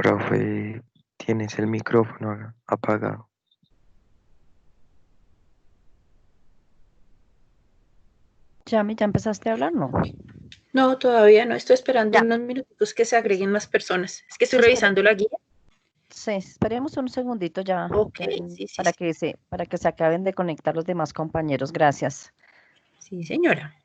Profe, tienes el micrófono apagado. Yami, ¿ya empezaste a hablar? No. No, todavía no. Estoy esperando Ya. unos minutos que se agreguen más personas. Es que estoy Espere, revisando la guía. sí, esperemos un segundito ya, Ok, sí, sí, para sí. que se acaben de conectar los demás compañeros. Gracias. Sí, señora.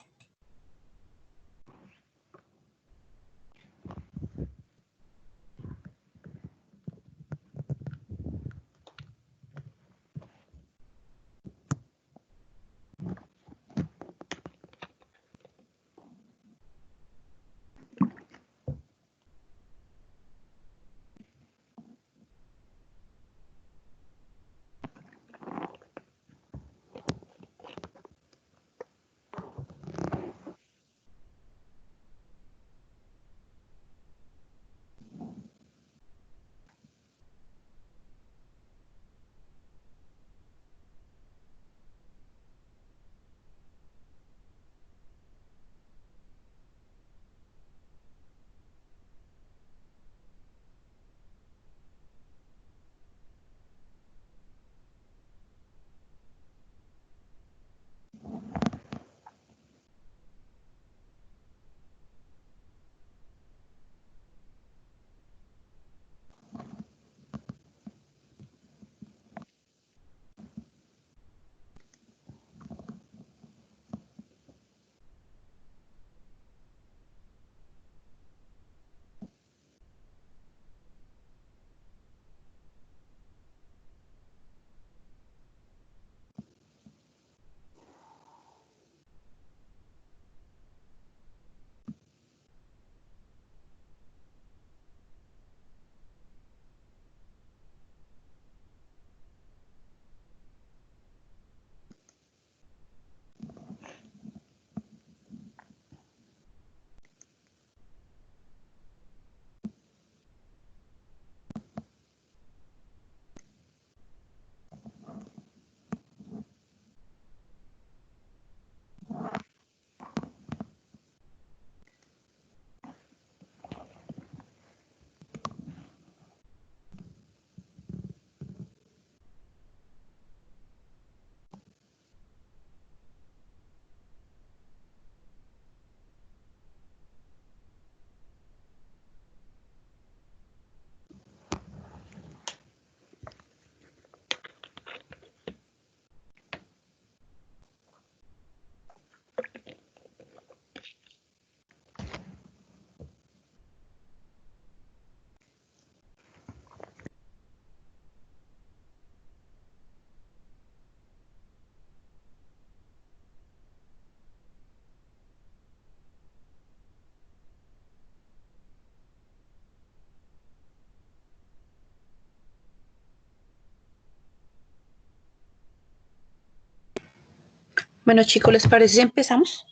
Bueno, chicos, ¿les parece si empezamos?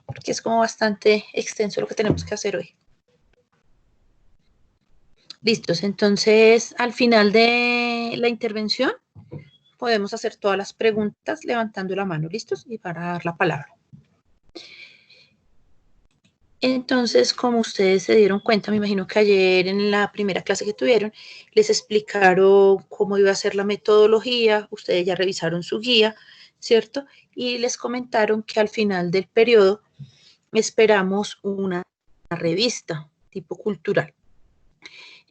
Porque es como bastante extenso lo que tenemos que hacer hoy. Listos, entonces al final de la intervención podemos hacer todas las preguntas levantando la mano, ¿listos? Y para dar la palabra. Entonces, como ustedes se dieron cuenta, me imagino que ayer en la primera clase que tuvieron, les explicaron cómo iba a ser la metodología, ustedes ya revisaron su guía, ¿cierto? Y les comentaron que al final del periodo esperamos una revista tipo cultural.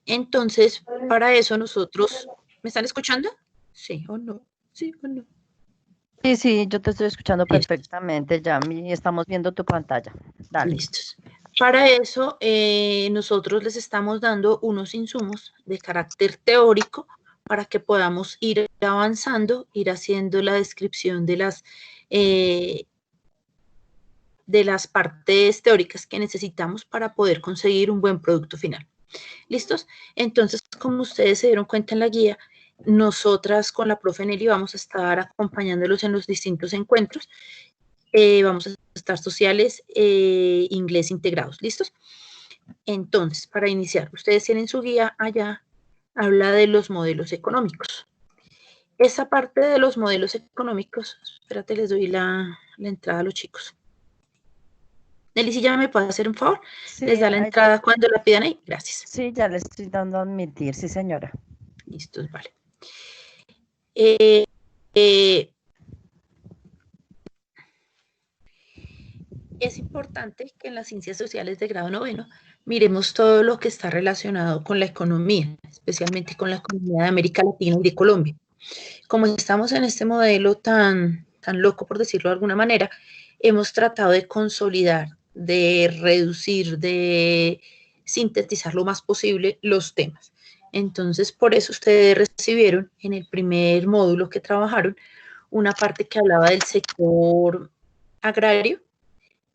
Entonces, para eso nosotros, ¿me están escuchando? Sí o no, sí o no. Sí, sí, yo te estoy escuchando Listo. perfectamente, Yami. Estamos viendo tu pantalla. Dale. Listos. Para eso, nosotros les estamos dando unos insumos de carácter teórico para que podamos ir avanzando, ir haciendo la descripción de las partes teóricas que necesitamos para poder conseguir un buen producto final. ¿Listos? Entonces, como ustedes se dieron cuenta en la guía, nosotras con la profe Nelly vamos a estar acompañándolos en los distintos encuentros. Vamos a estar sociales, inglés integrados. ¿Listos? Entonces, para iniciar, ustedes tienen su guía allá, habla de los modelos económicos. Esa parte de los modelos económicos, espérate, les doy la entrada a los chicos. Nelly, si ya me puede hacer un favor, Sí, les da la ahí- entrada cuando la pidan ahí. Gracias. sí, ya le estoy dando a admitir, sí, señora. Listo, vale. Eh, eh, es importante que en las ciencias sociales de grado noveno miremos todo lo que está relacionado con la economía, especialmente con la economía de América Latina y de Colombia. Como estamos en este modelo tan loco, por decirlo de alguna manera, hemos tratado de consolidar, de reducir, de sintetizar lo más posible los temas. Entonces, por eso ustedes recibieron en el primer módulo que trabajaron una parte que hablaba del sector agrario,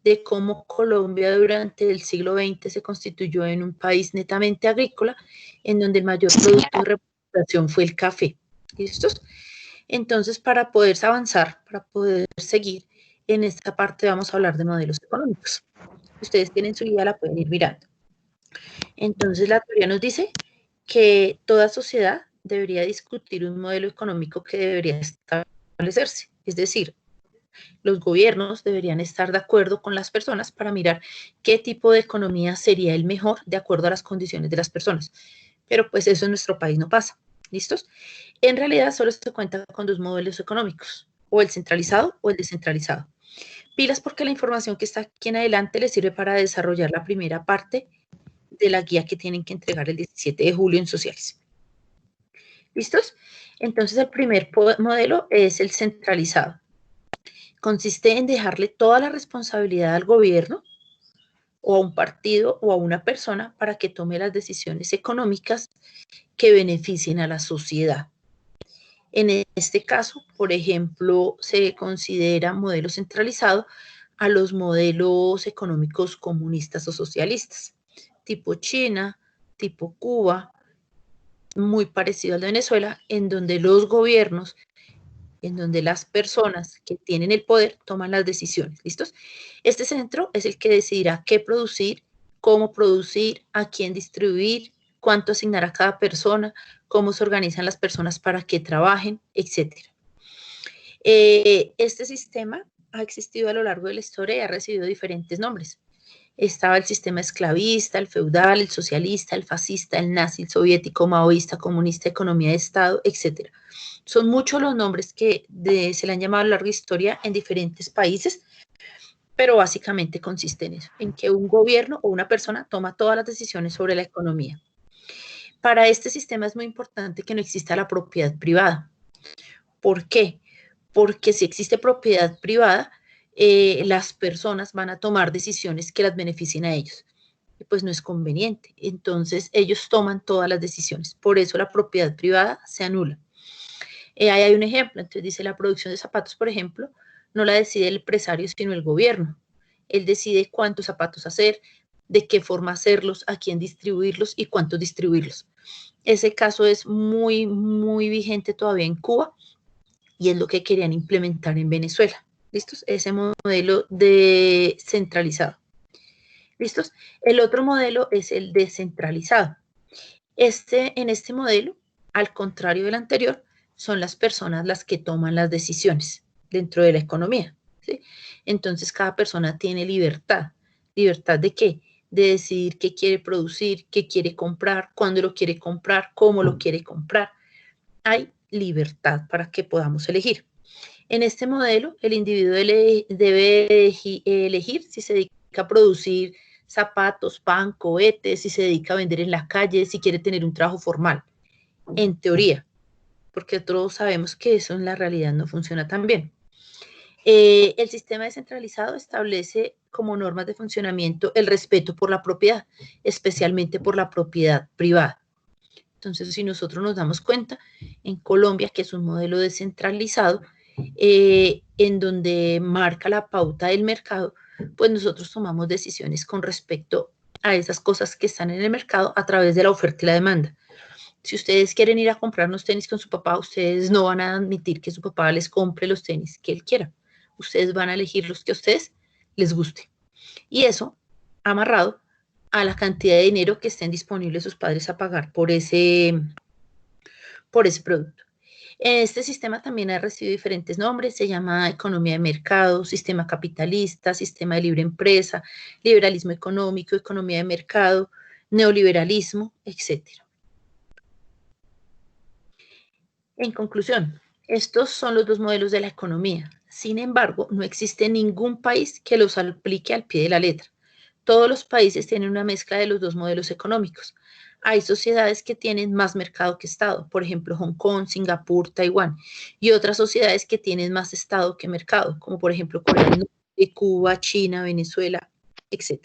de cómo Colombia durante el siglo XX se constituyó en un país netamente agrícola, en donde el mayor producto de representación fue el café. ¿Listos? Entonces, para poder avanzar, para poder seguir, en esta parte vamos a hablar de modelos económicos. Ustedes tienen su guía, la pueden ir mirando. Entonces, la teoría nos dice que toda sociedad debería discutir un modelo económico que debería establecerse. Es decir, los gobiernos deberían estar de acuerdo con las personas para mirar qué tipo de economía sería el mejor de acuerdo a las condiciones de las personas. Pero pues eso en nuestro país no pasa. ¿Listos? En realidad solo se cuenta con dos modelos económicos, o el centralizado o el descentralizado. Pilas porque la información que está aquí en adelante les sirve para desarrollar la primera parte de la guía que tienen que entregar el 17 de julio en sociales. ¿Listos? Entonces el primer modelo es el centralizado. Consiste en dejarle toda la responsabilidad al gobierno o a un partido o a una persona para que tome las decisiones económicas que beneficien a la sociedad. En este caso, por ejemplo, se considera modelo centralizado a los modelos económicos comunistas o socialistas, tipo China, tipo Cuba, muy parecido al de Venezuela, en donde los gobiernos, en donde las personas que tienen el poder toman las decisiones. ¿Listos? Este centro es el que decidirá qué producir, cómo producir, a quién distribuir, cuánto asignar a cada persona, cómo se organizan las personas para que trabajen, etc. Este sistema ha existido a lo largo de la historia y ha recibido diferentes nombres. Estaba el sistema esclavista, el feudal, el socialista, el fascista, el nazi, el soviético, maoísta, comunista, economía de Estado, etc. Son muchos los nombres que se le han llamado a lo largo de la historia en diferentes países, pero básicamente consiste en eso, en que un gobierno o una persona toma todas las decisiones sobre la economía. Para este sistema es muy importante que no exista la propiedad privada. ¿Por qué? Porque si existe propiedad privada, las personas van a tomar decisiones que las beneficien a ellos. Y pues no es conveniente. Entonces ellos toman todas las decisiones. Por eso la propiedad privada se anula. Ahí hay un ejemplo. Entonces dice la producción de zapatos, por ejemplo, no la decide el empresario, sino el gobierno. Él decide cuántos zapatos hacer, de qué forma hacerlos, a quién distribuirlos y cuántos distribuirlos. Ese caso es muy, muy vigente todavía en Cuba y es lo que querían implementar en Venezuela. ¿Listos? Ese modelo descentralizado. ¿Listos? El otro modelo es el descentralizado. En este modelo, al contrario del anterior, son las personas las que toman las decisiones dentro de la economía. ¿Sí? Entonces, cada persona tiene libertad. ¿Libertad de qué? De decidir qué quiere producir, qué quiere comprar, cuándo lo quiere comprar, cómo lo quiere comprar. Hay libertad para que podamos elegir. En este modelo, el individuo debe elegir si se dedica a producir zapatos, pan, cohetes, si se dedica a vender en la calle, si quiere tener un trabajo formal, en teoría, porque todos sabemos que eso en la realidad no funciona tan bien. El sistema descentralizado establece como normas de funcionamiento el respeto por la propiedad, especialmente por la propiedad privada. Entonces, si nosotros nos damos cuenta, en Colombia, que es un modelo descentralizado, en donde marca la pauta del mercado, pues nosotros tomamos decisiones con respecto a esas cosas que están en el mercado a través de la oferta y la demanda. Si ustedes quieren ir a comprar unos tenis con su papá, ustedes no van a admitir que su papá les compre los tenis que él quiera. Ustedes van a elegir los que a ustedes les guste. Y eso amarrado a la cantidad de dinero que estén disponibles sus padres a pagar por ese producto. Este sistema también ha recibido diferentes nombres, se llama economía de mercado, sistema capitalista, sistema de libre empresa, liberalismo económico, economía de mercado, neoliberalismo, etc. En conclusión, estos son los dos modelos de la economía. Sin embargo, no existe ningún país que los aplique al pie de la letra. Todos los países tienen una mezcla de los dos modelos económicos. Hay sociedades que tienen más mercado que Estado, por ejemplo, Hong Kong, Singapur, Taiwán, y otras sociedades que tienen más Estado que mercado, como por ejemplo Corea del Norte, Cuba, China, Venezuela, etc.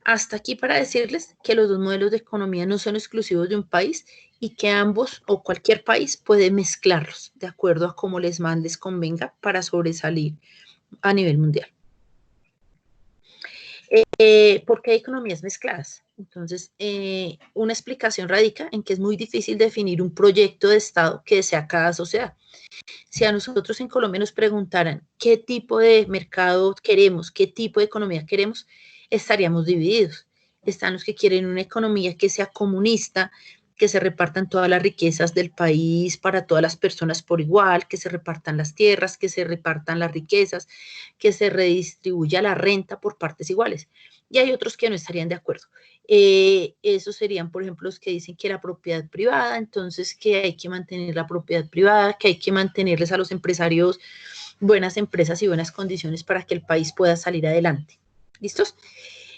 Hasta aquí para decirles que los dos modelos de economía no son exclusivos de un país y que ambos o cualquier país puede mezclarlos de acuerdo a cómo les convenga para sobresalir a nivel mundial. ¿Por qué hay economías mezcladas? Entonces, una explicación radica en que es muy difícil definir un proyecto de Estado que desea cada sociedad. Si a nosotros en Colombia nos preguntaran qué tipo de mercado queremos, qué tipo de economía queremos, estaríamos divididos. Están los que quieren una economía que sea comunista, que se repartan todas las riquezas del país para todas las personas por igual, que se repartan las tierras, que se repartan las riquezas, que se redistribuya la renta por partes iguales. Y hay otros que no estarían de acuerdo. Esos serían, por ejemplo, los que dicen que la propiedad privada, entonces que hay que mantener la propiedad privada, que hay que mantenerles a los empresarios buenas empresas y buenas condiciones para que el país pueda salir adelante. ¿Listos?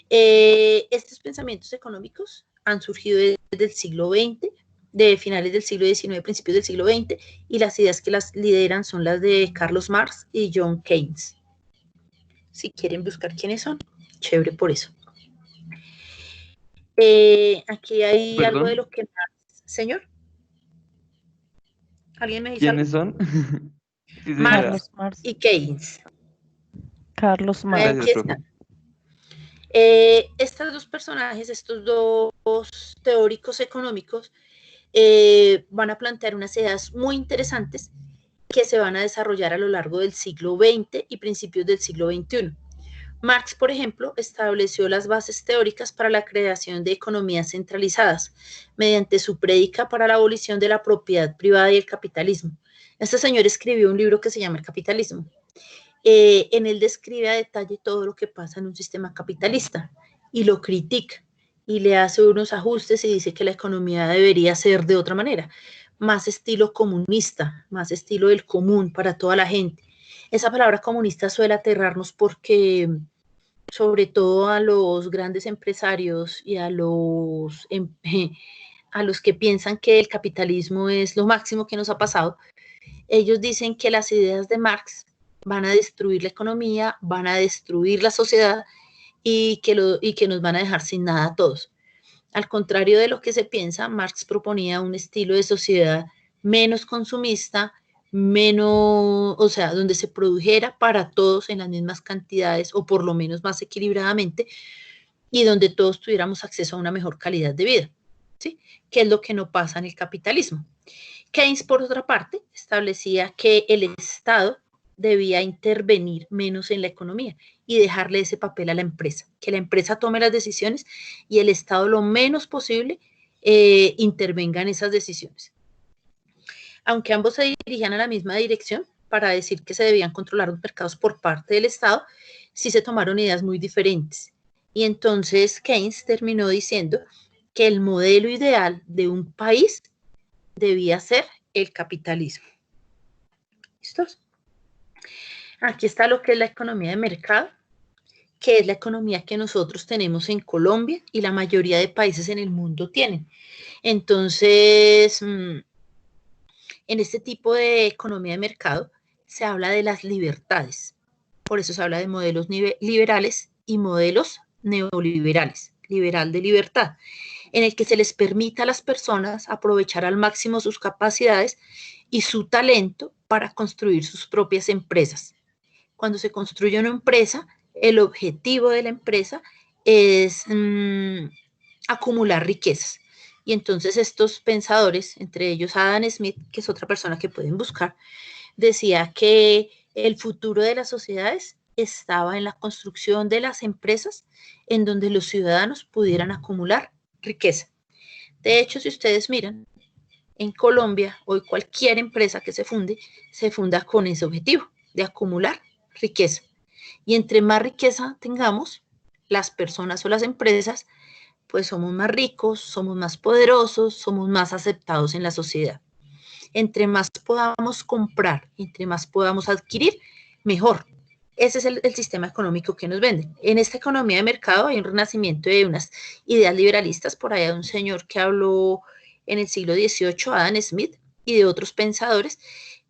Estos pensamientos económicos han surgido desde el siglo XX, de finales del siglo XIX, principios del siglo XX, y las ideas que las lideran son las de Carlos Marx y John Keynes. Si quieren buscar quiénes son, chévere por eso. Aquí hay ¿Perdón? algo de lo que... Señor, ¿alguien me dice ¿Quiénes algo? son? Sí, señora. Carlos Marx. Y Keynes. Carlos Marx. Aquí Gracias, están. profe. Estos dos personajes, estos dos teóricos económicos, van a plantear unas ideas muy interesantes que se van a desarrollar a lo largo del siglo XX y principios del siglo XXI. Marx, por ejemplo, estableció las bases teóricas para la creación de economías centralizadas mediante su prédica para la abolición de la propiedad privada y el capitalismo. Este señor escribió un libro que se llama El Capitalismo. En él describe a detalle todo lo que pasa en un sistema capitalista y lo critica y le hace unos ajustes y dice que la economía debería ser de otra manera, más estilo comunista, más estilo del común para toda la gente. Esa palabra comunista suele aterrarnos porque sobre todo a los grandes empresarios y a los que piensan que el capitalismo es lo máximo que nos ha pasado, ellos dicen que las ideas de Marx van a destruir la economía, van a destruir la sociedad y que nos van a dejar sin nada a todos. Al contrario de lo que se piensa, Marx proponía un estilo de sociedad menos consumista, donde se produjera para todos en las mismas cantidades o por lo menos más equilibradamente y donde todos tuviéramos acceso a una mejor calidad de vida, ¿sí? Que es lo que no pasa en el capitalismo. Keynes, por otra parte, establecía que el Estado debía intervenir menos en la economía y dejarle ese papel a la empresa, que la empresa tome las decisiones y el Estado lo menos posible intervenga en esas decisiones. Aunque ambos se dirigían a la misma dirección para decir que se debían controlar los mercados por parte del Estado, sí se tomaron ideas muy diferentes. Y entonces Keynes terminó diciendo que el modelo ideal de un país debía ser el capitalismo. ¿Listos? Aquí está lo que es la economía de mercado, que es la economía que nosotros tenemos en Colombia y la mayoría de países en el mundo tienen. Entonces, en este tipo de economía de mercado se habla de las libertades. Por eso se habla de modelos liberales y modelos neoliberales, liberal de libertad, en el que se les permita a las personas aprovechar al máximo sus capacidades y su talento para construir sus propias empresas. Cuando se construye una empresa, el objetivo de la empresa es acumular riquezas. Y entonces estos pensadores, entre ellos Adam Smith, que es otra persona que pueden buscar, decía que el futuro de las sociedades estaba en la construcción de las empresas en donde los ciudadanos pudieran acumular riqueza. De hecho, si ustedes miran, En Colombia, hoy cualquier empresa que se funda con ese objetivo de acumular riqueza. Y entre más riqueza tengamos, las personas o las empresas, pues somos más ricos, somos más poderosos, somos más aceptados en la sociedad. Entre más podamos comprar, entre más podamos adquirir, mejor. Ese es el sistema económico que nos venden. En esta economía de mercado hay un renacimiento de unas ideas liberalistas, por allá de un señor que habló en el siglo XVIII, Adam Smith, y de otros pensadores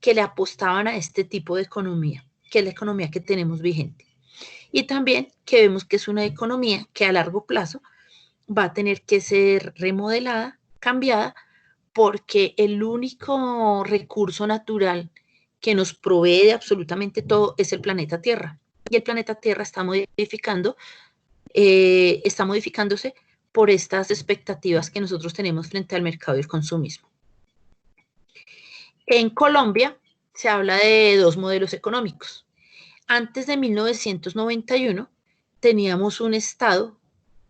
que le apostaban a este tipo de economía, que es la economía que tenemos vigente. Y también que vemos que es una economía que a largo plazo va a tener que ser remodelada, cambiada, porque el único recurso natural que nos provee de absolutamente todo es el planeta Tierra. Y el planeta Tierra está modificándose por estas expectativas que nosotros tenemos frente al mercado y el consumismo. En Colombia se habla de dos modelos económicos. Antes de 1991 teníamos un Estado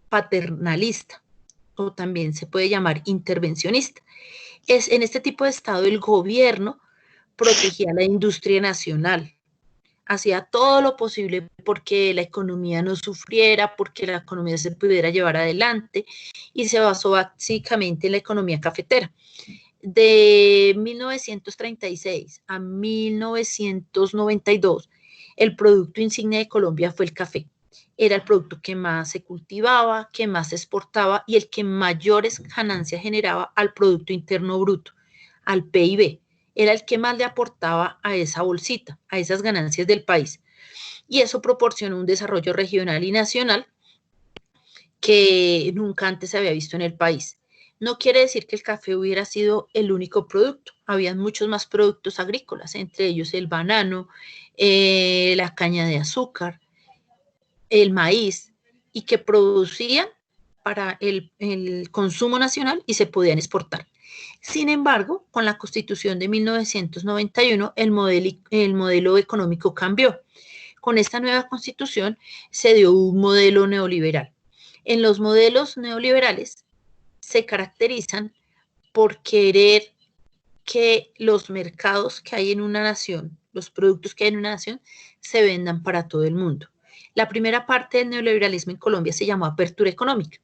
paternalista, o también se puede llamar intervencionista. En este tipo de Estado el gobierno protegía la industria nacional, hacía todo lo posible porque la economía no sufriera, porque la economía se pudiera llevar adelante, y se basó básicamente en la economía cafetera. De 1936 a 1992, el producto insignia de Colombia fue el café. Era el producto que más se cultivaba, que más se exportaba y el que mayores ganancias generaba al Producto Interno Bruto, al PIB. Era el que más le aportaba a esa bolsita, a esas ganancias del país. Y eso proporcionó un desarrollo regional y nacional que nunca antes se había visto en el país. No quiere decir que el café hubiera sido el único producto. Habían muchos más productos agrícolas, entre ellos el banano, la caña de azúcar, el maíz, y que producían para el consumo nacional y se podían exportar. Sin embargo, con la Constitución de 1991, el modelo económico cambió. Con esta nueva Constitución se dio un modelo neoliberal. En los modelos neoliberales se caracterizan por querer que los mercados que hay en una nación, los productos que hay en una nación, se vendan para todo el mundo. La primera parte del neoliberalismo en Colombia se llamó apertura económica.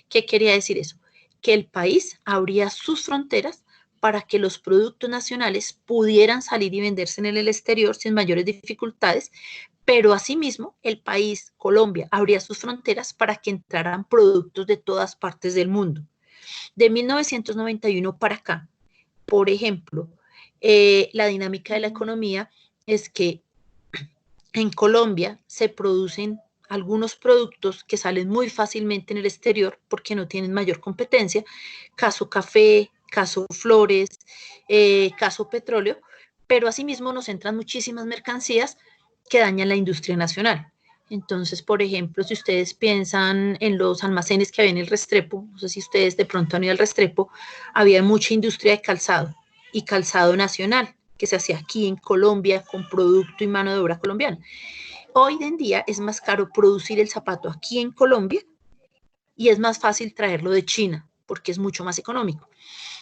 ¿Qué quería decir eso? Que el país abría sus fronteras para que los productos nacionales pudieran salir y venderse en el exterior sin mayores dificultades, pero asimismo el país, Colombia, abría sus fronteras para que entraran productos de todas partes del mundo. De 1991 para acá, por ejemplo, la dinámica de la economía es que en Colombia se producen algunos productos que salen muy fácilmente en el exterior porque no tienen mayor competencia, caso café, caso flores, caso petróleo, pero asimismo nos entran muchísimas mercancías que dañan la industria nacional. Entonces, por ejemplo, si ustedes piensan en los almacenes que había en el Restrepo, no sé si ustedes de pronto han ido al Restrepo, había mucha industria de calzado y calzado nacional que se hacía aquí en Colombia con producto y mano de obra colombiana. Hoy en día es más caro producir el zapato aquí en Colombia y es más fácil traerlo de China porque es mucho más económico.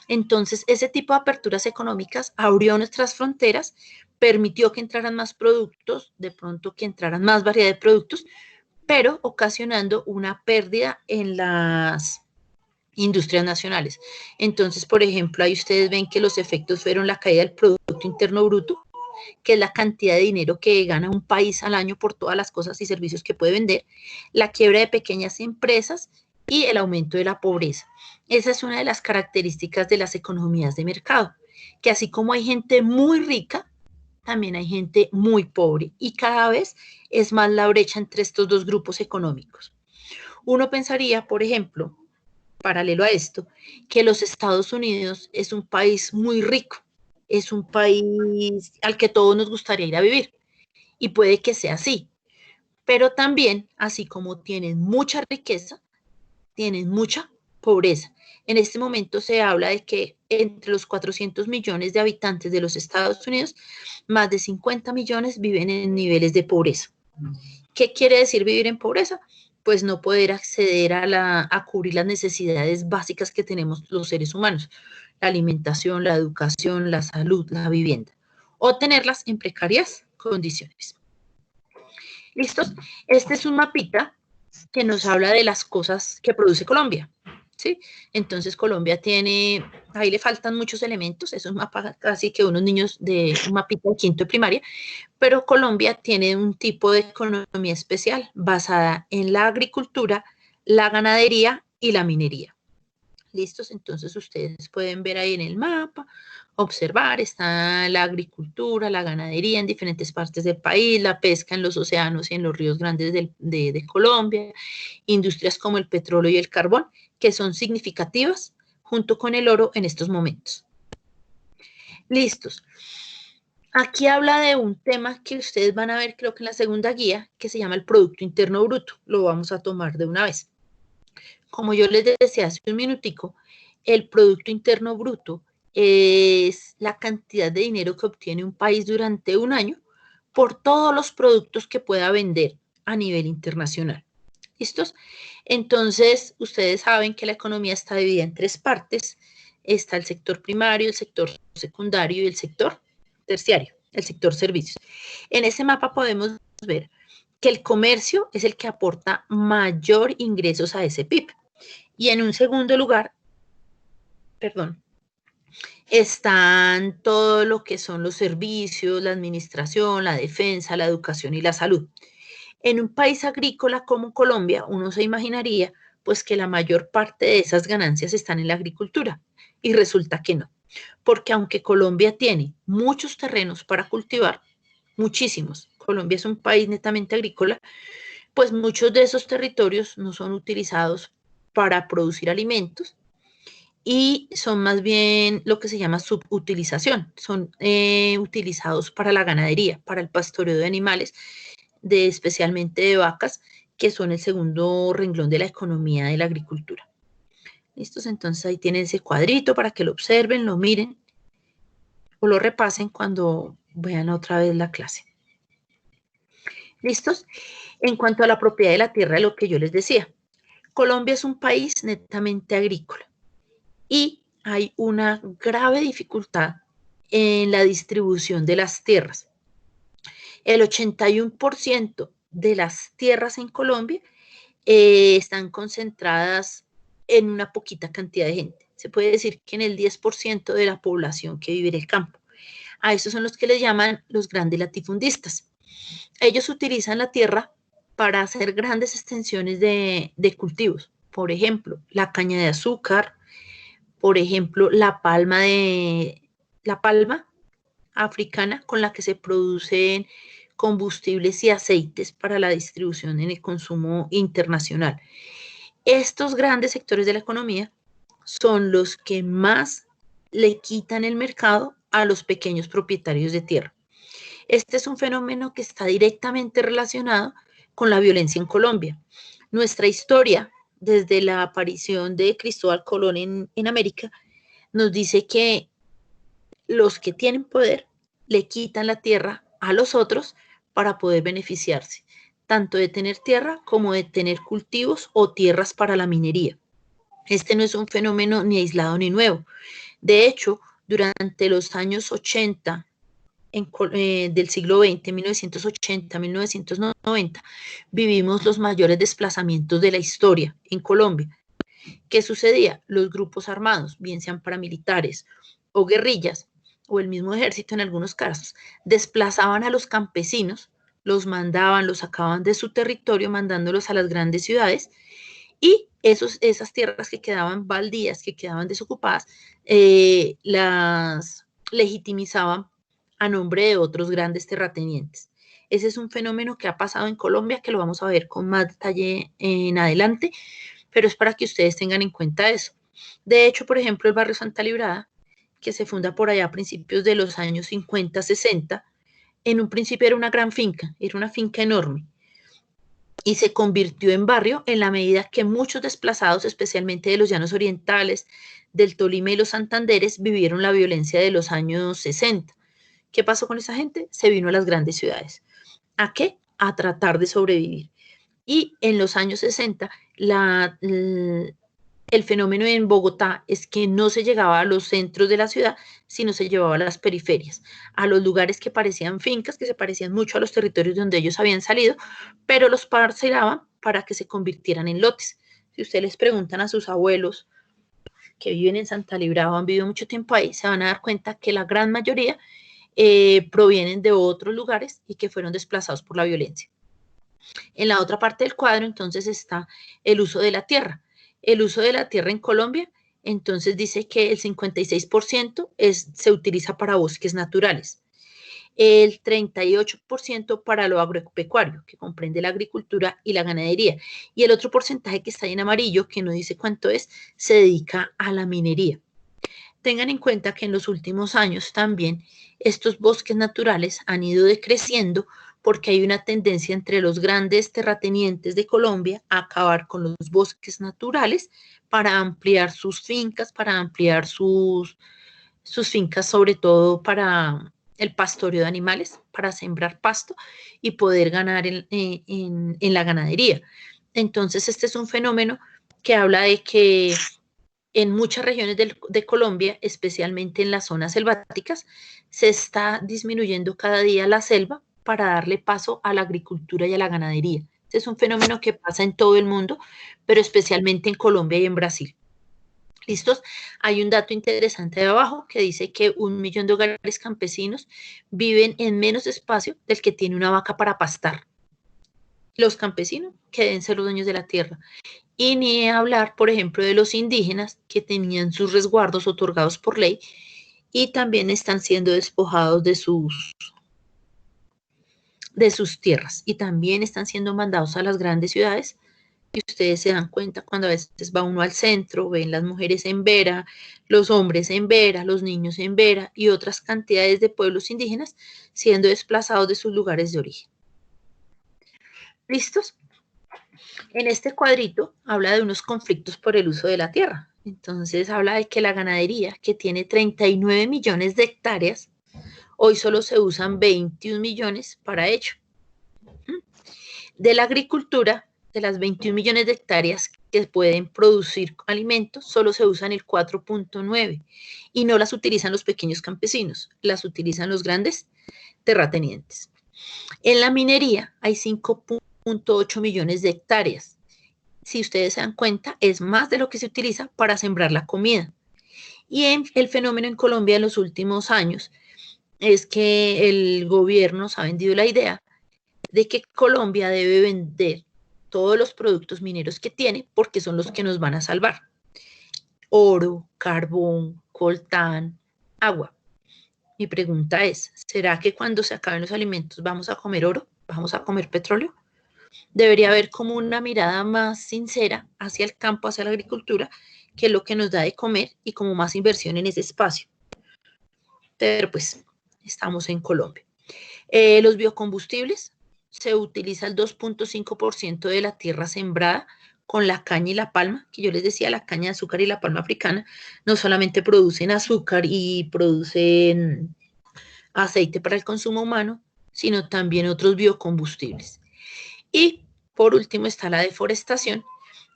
Entonces, ese tipo de aperturas económicas abrió nuestras fronteras, permitió que entraran más productos, de pronto que entraran más variedad de productos, pero ocasionando una pérdida en las industrias nacionales. Entonces, por ejemplo, ahí ustedes ven que los efectos fueron la caída del Producto Interno Bruto, que es la cantidad de dinero que gana un país al año por todas las cosas y servicios que puede vender, la quiebra de pequeñas empresas y el aumento de la pobreza. Esa es una de las características de las economías de mercado, que así como hay gente muy rica, también hay gente muy pobre y cada vez es más la brecha entre estos dos grupos económicos. Uno pensaría, por ejemplo, paralelo a esto, que los Estados Unidos es un país muy rico, es un país al que todos nos gustaría ir a vivir, y puede que sea así, pero también, así como tienen mucha riqueza, tienen mucha pobreza. En este momento se habla de que entre los 400 millones de habitantes de los Estados Unidos, más de 50 millones viven en niveles de pobreza. ¿Qué quiere decir vivir en pobreza? Pues no poder acceder a cubrir las necesidades básicas que tenemos los seres humanos. la alimentación, la educación, la salud, la vivienda, o tenerlas en precarias condiciones. ¿Listos? Este es un mapita que nos habla de las cosas que produce Colombia, ¿sí? Entonces Colombia tiene, ahí le faltan muchos elementos, es un mapa casi que unos niños de un mapita de quinto de primaria, pero Colombia tiene un tipo de economía especial basada en la agricultura, la ganadería y la minería. ¿Listos? Entonces ustedes pueden ver ahí en el mapa, observar, está la agricultura, la ganadería en diferentes partes del país, la pesca en los océanos y en los ríos grandes de Colombia, industrias como el petróleo y el carbón, que son significativas junto con el oro en estos momentos. Listos. Aquí habla de un tema que ustedes van a ver, creo que en la segunda guía, que se llama el Producto Interno Bruto. Lo vamos a tomar de una vez. Como yo les decía hace un minutico, el Producto Interno Bruto es la cantidad de dinero que obtiene un país durante un año por todos los productos que pueda vender a nivel internacional. ¿Listos? Entonces, ustedes saben que la economía está dividida en tres partes. Está el sector primario, el sector secundario y el sector terciario, el sector servicios. En ese mapa podemos ver que el comercio es el que aporta mayor ingresos a ese PIB. Y en un segundo lugar, están todo lo que son los servicios, la administración, la defensa, la educación y la salud. En un país agrícola como Colombia, uno se imaginaría pues que la mayor parte de esas ganancias están en la agricultura y resulta que no, porque aunque Colombia tiene muchos terrenos para cultivar, muchísimos, Colombia es un país netamente agrícola, pues muchos de esos territorios no son utilizados para producir alimentos y son más bien lo que se llama subutilización, son utilizados para la ganadería, para el pastoreo de animales, especialmente de vacas, que son el segundo renglón de la economía de la agricultura. ¿Listos? Entonces ahí tienen ese cuadrito para que lo observen, lo miren o lo repasen cuando vean otra vez la clase. ¿Listos? En cuanto a la propiedad de la tierra, lo que yo les decía, Colombia es un país netamente agrícola y hay una grave dificultad en la distribución de las tierras. El 81% de las tierras en Colombia están concentradas en una poquita cantidad de gente. Se puede decir que en el 10% de la población que vive en el campo. A esos son los que les llaman los grandes latifundistas. Ellos utilizan la tierra para hacer grandes extensiones de cultivos. Por ejemplo, la caña de azúcar, por ejemplo, la palma africana con la que se producen combustibles y aceites para la distribución en el consumo internacional. Estos grandes sectores de la economía son los que más le quitan el mercado a los pequeños propietarios de tierra. Este es un fenómeno que está directamente relacionado con la violencia en Colombia. Nuestra historia, desde la aparición de Cristóbal Colón en América, nos dice que los que tienen poder le quitan la tierra a los otros para poder beneficiarse, tanto de tener tierra como de tener cultivos o tierras para la minería. Este no es un fenómeno ni aislado ni nuevo. De hecho, durante los años 80 del siglo XX, 1980, 1990, vivimos los mayores desplazamientos de la historia en Colombia. ¿Qué sucedía? Los grupos armados, bien sean paramilitares o guerrillas, o el mismo ejército en algunos casos, desplazaban a los campesinos, los mandaban, los sacaban de su territorio, mandándolos a las grandes ciudades, y esas tierras que quedaban baldías, que quedaban desocupadas, las legitimizaban a nombre de otros grandes terratenientes. Ese es un fenómeno que ha pasado en Colombia, que lo vamos a ver con más detalle en adelante, pero es para que ustedes tengan en cuenta eso. De hecho, por ejemplo, el barrio Santa Librada, que se funda por allá a principios de los años 50, 60, en un principio era una gran finca, era una finca enorme, y se convirtió en barrio en la medida que muchos desplazados, especialmente de los llanos orientales, del Tolima y los Santanderes, vivieron la violencia de los años 60. ¿Qué pasó con esa gente? Se vino a las grandes ciudades. ¿A qué? A tratar de sobrevivir. Y en los años 60, el fenómeno en Bogotá es que no se llegaba a los centros de la ciudad, sino se llevaba a las periferias, a los lugares que parecían fincas, que se parecían mucho a los territorios donde ellos habían salido, pero los parcelaban para que se convirtieran en lotes. Si ustedes les preguntan a sus abuelos que viven en Santa Librada o han vivido mucho tiempo ahí, se van a dar cuenta que la gran mayoría provienen de otros lugares y que fueron desplazados por la violencia. En la otra parte del cuadro, entonces, está el uso de la tierra. El uso de la tierra en Colombia, entonces, dice que el 56% se utiliza para bosques naturales, el 38% para lo agropecuario, que comprende la agricultura y la ganadería, y el otro porcentaje que está ahí en amarillo, que no dice cuánto es, se dedica a la minería. Tengan en cuenta que en los últimos años también estos bosques naturales han ido decreciendo porque hay una tendencia entre los grandes terratenientes de Colombia a acabar con los bosques naturales para ampliar sus fincas, para ampliar sus fincas, sobre todo para el pastoreo de animales, para sembrar pasto y poder ganar en la ganadería. Entonces, este es un fenómeno que habla de que en muchas regiones de Colombia, especialmente en las zonas selváticas, se está disminuyendo cada día la selva para darle paso a la agricultura y a la ganadería. Este es un fenómeno que pasa en todo el mundo, pero especialmente en Colombia y en Brasil. ¿Listos? Hay un dato interesante de abajo que dice que 1 millón de hogares campesinos viven en menos espacio del que tiene una vaca para pastar. Los campesinos que deben ser los dueños de la tierra. Y ni hablar, por ejemplo, de los indígenas que tenían sus resguardos otorgados por ley y también están siendo despojados de sus tierras y también están siendo mandados a las grandes ciudades. Y ustedes se dan cuenta cuando a veces va uno al centro, ven las mujeres en Vera, los hombres en Vera, los niños en Vera y otras cantidades de pueblos indígenas siendo desplazados de sus lugares de origen. ¿Listos? En este cuadrito habla de unos conflictos por el uso de la tierra. Entonces habla de que la ganadería, que tiene 39 millones de hectáreas, hoy solo se usan 21 millones para ello. De la agricultura, de las 21 millones de hectáreas que pueden producir alimentos, solo se usan el 4.9 y no las utilizan los pequeños campesinos, las utilizan los grandes terratenientes. En la minería hay 5.8 millones de hectáreas. Si ustedes se dan cuenta, es más de lo que se utiliza para sembrar la comida. Y el fenómeno en Colombia en los últimos años es que el gobierno nos ha vendido la idea de que Colombia debe vender todos los productos mineros que tiene porque son los que nos van a salvar. Oro, carbón, coltán, agua. Mi pregunta es, ¿será que cuando se acaben los alimentos vamos a comer oro? ¿Vamos a comer petróleo? Debería haber como una mirada más sincera hacia el campo, hacia la agricultura, que es lo que nos da de comer y como más inversión en ese espacio. Pero pues estamos en Colombia. Los biocombustibles, se utiliza el 2.5% de la tierra sembrada con la caña y la palma, que yo les decía, la caña de azúcar y la palma africana, no solamente producen azúcar y producen aceite para el consumo humano, sino también otros biocombustibles. Y por último está la deforestación,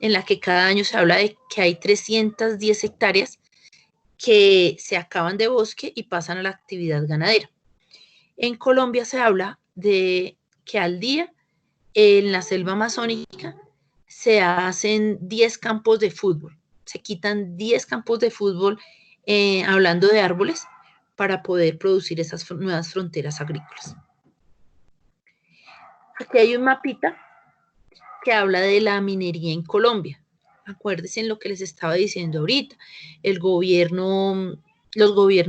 en la que cada año se habla de que hay 310 hectáreas que se acaban de bosque y pasan a la actividad ganadera. En Colombia se habla de que al día en la selva amazónica se hacen 10 campos de fútbol, se quitan 10 campos de fútbol hablando de árboles para poder producir esas nuevas fronteras agrícolas. Aquí hay un mapita que habla de la minería en Colombia. Acuérdense en lo que les estaba diciendo ahorita. Los gobiernos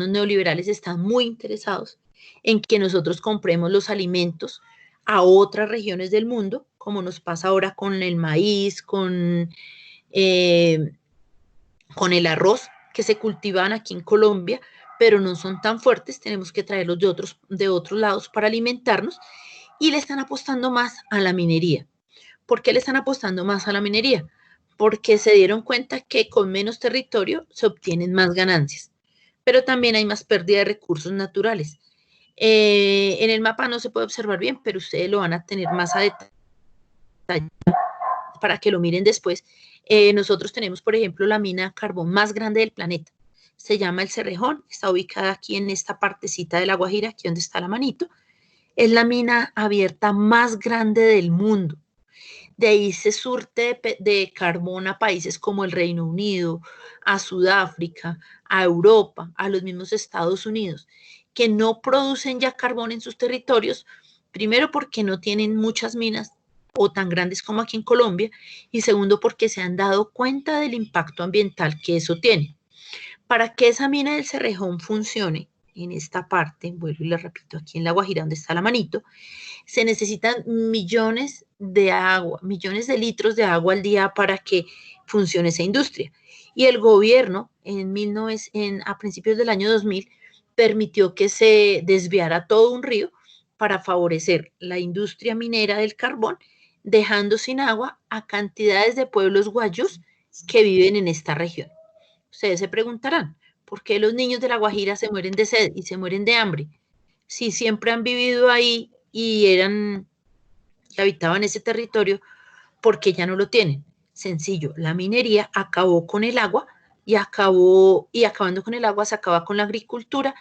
neoliberales están muy interesados en que nosotros compremos los alimentos a otras regiones del mundo, como nos pasa ahora con el maíz, con el arroz, que se cultivan aquí en Colombia, pero no son tan fuertes, tenemos que traerlos de otros lados para alimentarnos, y le están apostando más a la minería. ¿Por qué le están apostando más a la minería? Porque se dieron cuenta que con menos territorio se obtienen más ganancias, pero también hay más pérdida de recursos naturales. En el mapa no se puede observar bien, pero ustedes lo van a tener más a detalle para que lo miren después. Nosotros tenemos, por ejemplo, la mina de carbón más grande del planeta. Se llama el Cerrejón, está ubicada aquí en esta partecita de La Guajira, aquí donde está la manito. Es la mina abierta más grande del mundo. De ahí se surte de carbón a países como el Reino Unido, a Sudáfrica, a Europa, a los mismos Estados Unidos, que no producen ya carbón en sus territorios, primero porque no tienen muchas minas o tan grandes como aquí en Colombia, y segundo porque se han dado cuenta del impacto ambiental que eso tiene. Para que esa mina del Cerrejón funcione, en esta parte, vuelvo y le repito, aquí en La Guajira, donde está la manito, se necesitan millones de agua, millones de litros de agua al día para que funcione esa industria. Y el gobierno a principios del año 2000 permitió que se desviara todo un río para favorecer la industria minera del carbón, dejando sin agua a cantidades de pueblos guayús que viven en esta región. Ustedes se preguntarán, ¿por qué los niños de La Guajira se mueren de sed y se mueren de hambre? Si siempre han vivido ahí y habitaban ese territorio, porque ya no lo tienen. Sencillo, la minería acabó con el agua y acabando con el agua se acaba con la agricultura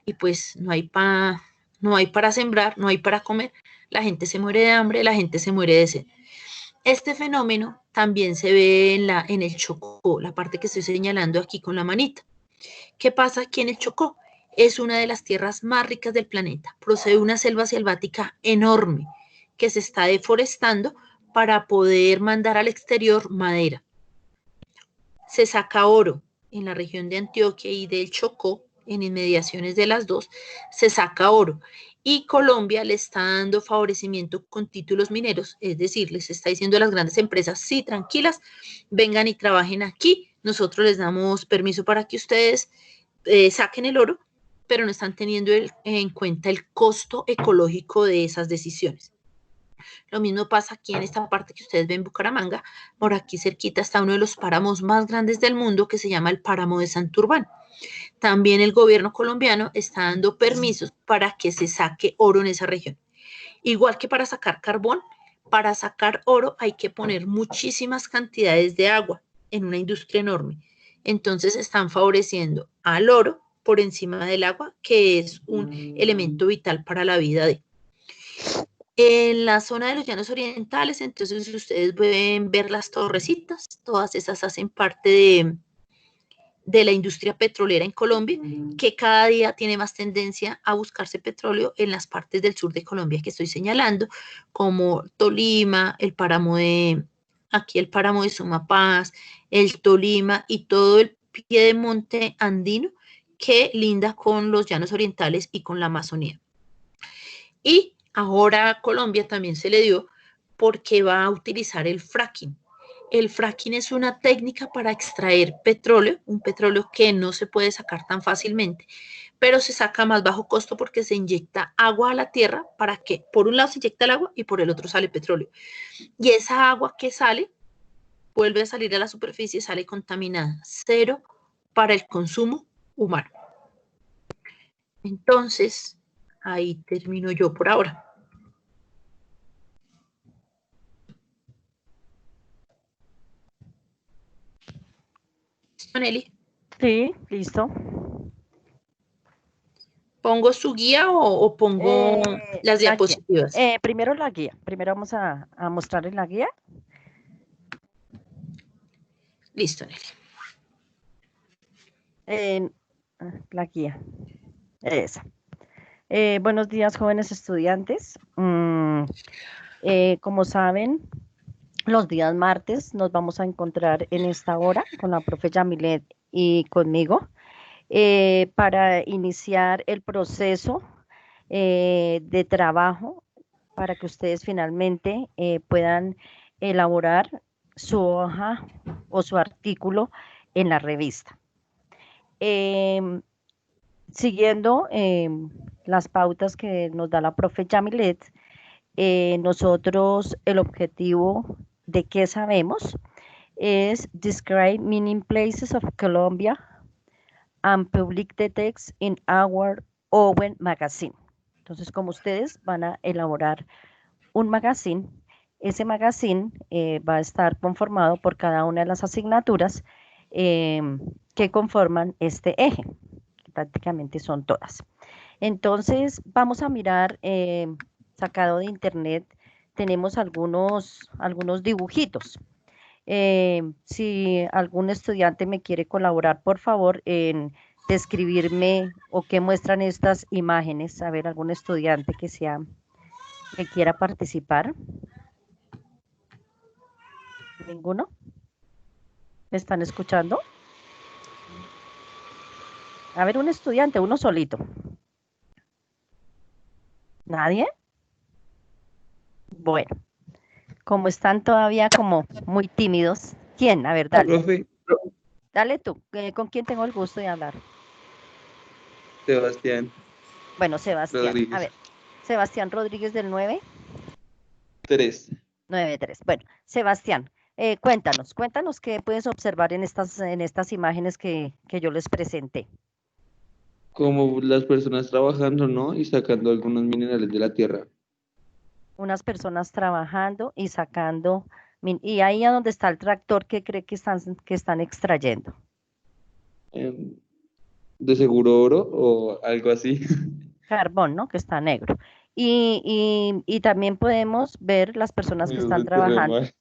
y pues no hay para sembrar, no hay para comer, la gente se muere de hambre, la gente se muere de sed. Este fenómeno también se ve en el Chocó, la parte que estoy señalando aquí con la manita. ¿Qué pasa aquí en el Chocó? Es una de las tierras más ricas del planeta. Procede una selva selvática enorme que se está deforestando para poder mandar al exterior madera. Se saca oro en la región de Antioquia y del Chocó, en inmediaciones de las dos, se saca oro. Y Colombia le está dando favorecimiento con títulos mineros, es decir, les está diciendo a las grandes empresas, sí, tranquilas, vengan y trabajen aquí, nosotros les damos permiso para que ustedes saquen el oro, pero no están teniendo en cuenta el costo ecológico de esas decisiones. Lo mismo pasa aquí en esta parte que ustedes ven, Bucaramanga. Por aquí cerquita está uno de los páramos más grandes del mundo que se llama el páramo de Santurbán. También el gobierno colombiano está dando permisos para que se saque oro en esa región. Igual que para sacar carbón, para sacar oro hay que poner muchísimas cantidades de agua en una industria enorme. Entonces están favoreciendo al oro por encima del agua, que es un elemento vital para la vida de. En la zona de los llanos orientales, entonces ustedes pueden ver las torrecitas, todas esas hacen parte de la industria petrolera en Colombia, que cada día tiene más tendencia a buscarse petróleo en las partes del sur de Colombia que estoy señalando, como Tolima, aquí el páramo de Sumapaz, el Tolima y todo el piedemonte andino que linda con los llanos orientales y con la Amazonía. Y ahora a Colombia también se le dio porque va a utilizar el fracking. El fracking es una técnica para extraer petróleo, un petróleo que no se puede sacar tan fácilmente, pero se saca a más bajo costo porque se inyecta agua a la tierra para que por un lado se inyecta el agua y por el otro sale petróleo. Y esa agua que sale vuelve a salir a la superficie y sale contaminada, cero para el consumo humano. Entonces, ahí termino yo por ahora. Nelly, Sí, listo. ¿pongo su guía o pongo las La guía. diapositivas? Primero la guía. Primero vamos a mostrarles la guía. Listo, Nelly. La guía. Esa. Buenos días, jóvenes estudiantes. Como saben, los días martes nos vamos a encontrar en esta hora con la profe Yamilet y conmigo para iniciar el proceso de trabajo para que ustedes finalmente puedan elaborar su hoja o su artículo en la revista. Siguiendo las pautas que nos da la profe Yamilet, nosotros el objetivo de qué sabemos es describe meaning places of Colombia and public the text in our own magazine. Entonces, como ustedes van a elaborar un magazine, Ese magazine va a estar conformado por cada una de las asignaturas que conforman este eje, que prácticamente son todas. Entonces, vamos a mirar, sacado de internet, tenemos algunos dibujitos. Si algún estudiante me quiere colaborar, por favor, en describirme o qué muestran estas imágenes, a ver, algún estudiante que quiera participar. ¿Ninguno? ¿Me están escuchando? A ver, un estudiante, uno solito. ¿Nadie? Bueno, como están todavía como muy tímidos, ¿quién? A ver, dale. Profe, Dale tú. ¿Con quién tengo el gusto de hablar? Sebastián Bueno, Sebastián. A Rodríguez. ver, Sebastián Rodríguez del 9. 3. 9-3. Bueno, Sebastián, cuéntanos qué puedes observar en estas imágenes que yo les presenté. Como las personas trabajando, ¿no? Y sacando algunos minerales de la tierra. Unas personas trabajando y sacando, y ahí a donde está el tractor, ¿qué cree que están extrayendo? De seguro oro o algo así. Carbón, ¿no? Que está negro. Y también podemos ver las personas que Me están sentí re trabajando. mal.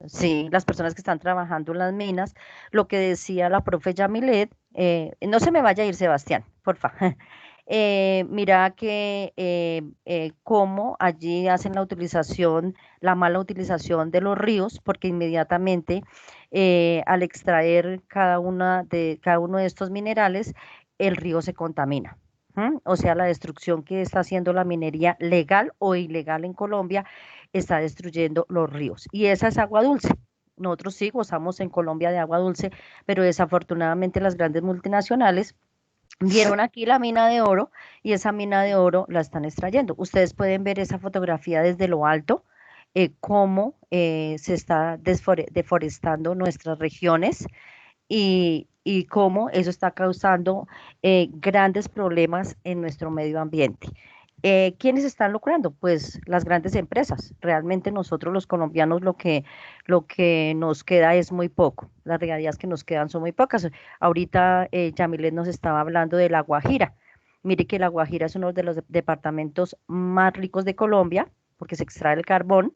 Sí, las personas que están trabajando en las minas, lo que decía la profe Yamilet, no se me vaya a ir Sebastián, porfa. Mira que cómo allí hacen la mala utilización de los ríos, porque inmediatamente al extraer cada uno de estos minerales, el río se contamina. ¿M? O sea, la destrucción que está haciendo la minería legal o ilegal en Colombia está destruyendo los ríos. Y esa es agua dulce. Nosotros sí gozamos en Colombia de agua dulce, pero desafortunadamente las grandes multinacionales vieron aquí la mina de oro y esa mina de oro la están extrayendo. Ustedes pueden ver esa fotografía desde lo alto, cómo se está deforestando nuestras regiones y cómo eso está causando grandes problemas en nuestro medio ambiente. ¿Quiénes están lucrando? Pues las grandes empresas. Realmente nosotros los colombianos lo que nos queda es muy poco. Las regalías que nos quedan son muy pocas. Ahorita Yamilet nos estaba hablando de La Guajira. Mire que La Guajira es uno de los departamentos más ricos de Colombia porque se extrae el carbón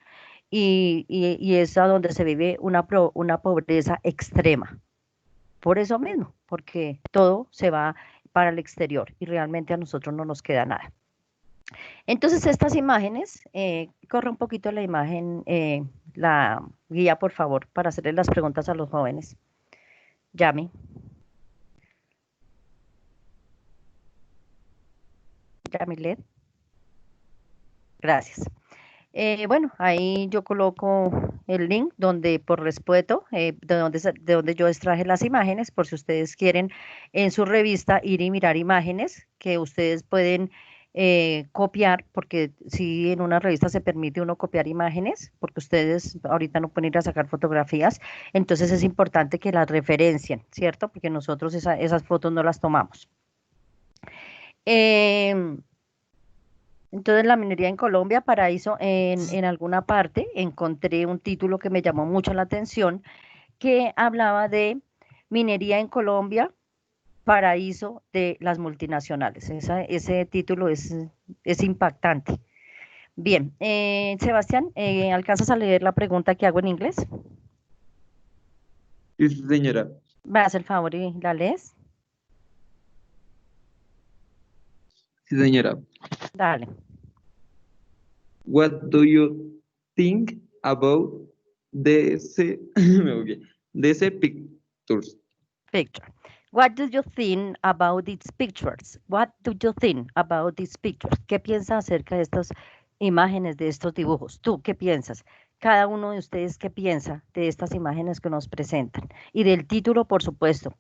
y es a donde se vive una pobreza extrema. Por eso mismo, porque todo se va para el exterior y realmente a nosotros no nos queda nada. Entonces, estas imágenes, corre un poquito la imagen, la guía, por favor, para hacerle las preguntas a los jóvenes. Yami. Yamilet. Gracias. Bueno, ahí yo coloco el link donde por respeto, de donde yo extraje las imágenes, por si ustedes quieren en su revista ir y mirar imágenes que ustedes pueden copiar, porque si en una revista se permite uno copiar imágenes, porque ustedes ahorita no pueden ir a sacar fotografías, entonces es importante que las referencien, ¿cierto? Porque nosotros esas fotos no las tomamos. Em, entonces, la minería en Colombia, Paraíso, en alguna parte encontré un título que me llamó mucho la atención, que hablaba de minería en Colombia, paraíso de las multinacionales. Ese título es impactante. Bien, Sebastián, ¿alcanzas a leer la pregunta que hago en inglés? Sí, señora. ¿Me hace el favor y la lees? Sí, señora. Dale. What do you think about these me bugué. These pictures? Picture. What do you think about these pictures? What do you think about these pictures? ¿Qué piensas acerca de estas imágenes, de estos dibujos? ¿Tú qué piensas? Cada uno de ustedes, ¿qué piensa de estas imágenes que nos presentan? Y del título, por supuesto,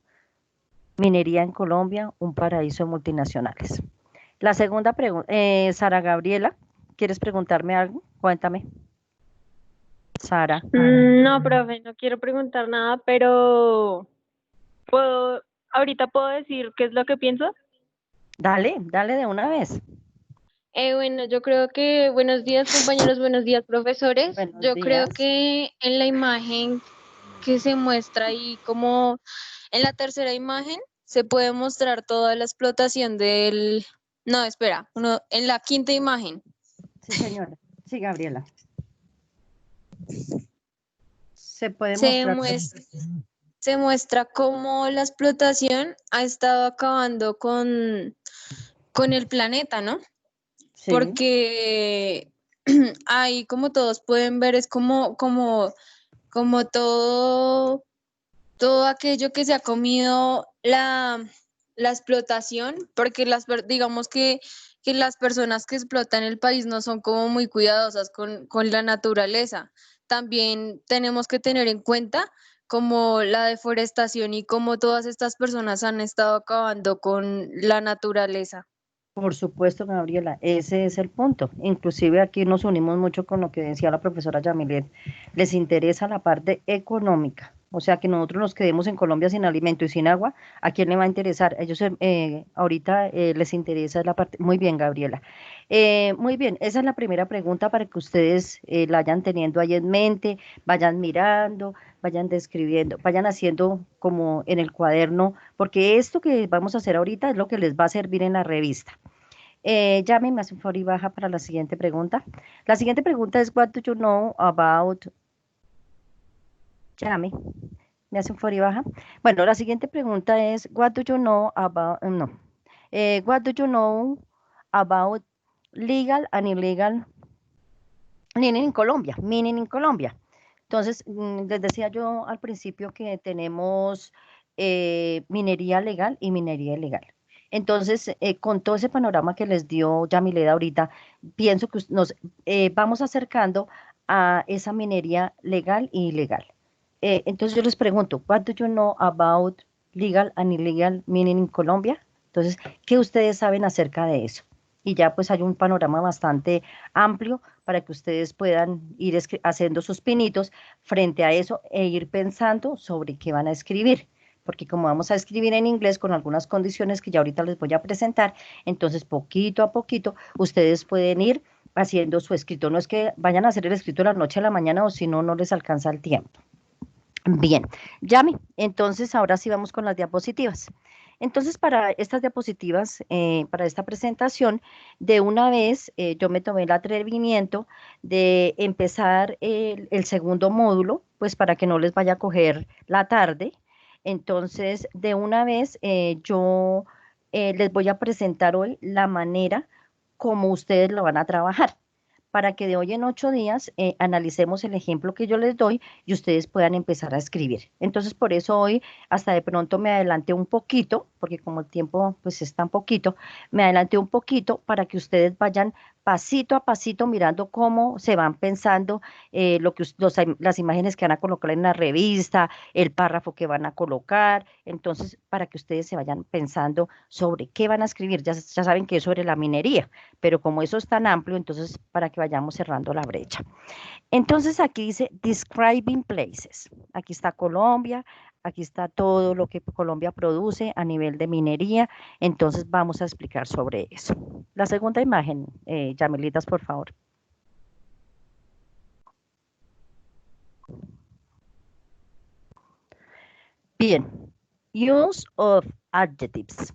Minería en Colombia, un paraíso de multinacionales. La segunda pregunta, Sara Gabriela, ¿quieres preguntarme algo? Cuéntame. Sara. No, profe, no quiero preguntar nada, pero ahorita puedo decir qué es lo que pienso. Dale de una vez. Bueno, yo creo que buenos días compañeros, buenos días profesores. Buenos Yo creo días. que en la imagen que se muestra ahí, como en la tercera imagen, se puede mostrar toda la explotación del... No, espera, en la quinta imagen Sí, señora. Sí, Gabriela. Se puede se mostrar. muestra, se muestra cómo la explotación ha estado acabando con el planeta, ¿no? Sí, Porque ahí, como todos pueden ver, es como todo aquello que se ha comido la explotación, porque digamos que las personas que explotan el país no son como muy cuidadosas con la naturaleza. También tenemos que tener en cuenta como la deforestación y cómo todas estas personas han estado acabando con la naturaleza. por supuesto, Gabriela, ese es el punto. Inclusive aquí nos unimos mucho con lo que decía la profesora Yamilet. Les interesa la parte económica. O sea, que nosotros nos quedemos en Colombia sin alimento y sin agua, ¿a quién le va a interesar? Ellos ahorita les interesa la parte. Muy bien, Gabriela. Muy bien, esa es la primera pregunta para que ustedes la vayan teniendo ahí en mente, vayan mirando, vayan describiendo, vayan haciendo como en el cuaderno, porque esto que vamos a hacer ahorita es lo que les va a servir en la revista. Yami, me hace un favor y baja para la siguiente pregunta. La siguiente pregunta es, what do you know about... Yami, me hace un favor y baja. Bueno, la siguiente pregunta es, what do you know about... no. What do you know about legal and illegal mining en Colombia? Mining en Colombia. Entonces, les decía yo al principio que tenemos minería legal y minería ilegal. Entonces, con todo ese panorama que les dio Yamileda ahorita, pienso que nos vamos acercando a esa minería legal e ilegal. Entonces yo les pregunto, what do you know about legal and illegal mining in Colombia? Entonces, ¿qué ustedes saben acerca de eso? Y ya pues hay un panorama bastante amplio para que ustedes puedan ir haciendo sus pinitos frente a eso e ir pensando sobre qué van a escribir. Porque como vamos a escribir en inglés con algunas condiciones que ya ahorita les voy a presentar, entonces poquito a poquito ustedes pueden ir haciendo su escrito. No es que vayan a hacer el escrito de la noche a la mañana o si no, no les alcanza el tiempo. Bien, Yami, entonces ahora sí vamos con las diapositivas. Entonces, para estas diapositivas, para esta presentación, de una vez yo me tomé el atrevimiento de empezar el segundo módulo, pues para que no les vaya a coger la tarde. Entonces, de una vez yo les voy a presentar hoy la manera como ustedes lo van a trabajar para que de hoy en 8 días analicemos el ejemplo que yo les doy y ustedes puedan empezar a escribir. Entonces, por eso hoy hasta de pronto me adelanté un poquito, porque como el tiempo pues es tan poquito, me adelanté un poquito para que ustedes vayan pasito a pasito mirando cómo se van pensando las imágenes que van a colocar en la revista, el párrafo que van a colocar, entonces para que ustedes se vayan pensando sobre qué van a escribir. Ya saben que es sobre la minería, pero como eso es tan amplio, entonces para que vayamos cerrando la brecha. Entonces aquí dice Describing Places. Aquí está Colombia, aquí está todo lo que Colombia produce a nivel de minería. Entonces vamos a explicar sobre eso. La segunda imagen, Yamilitas, por favor. Bien, use of adjectives.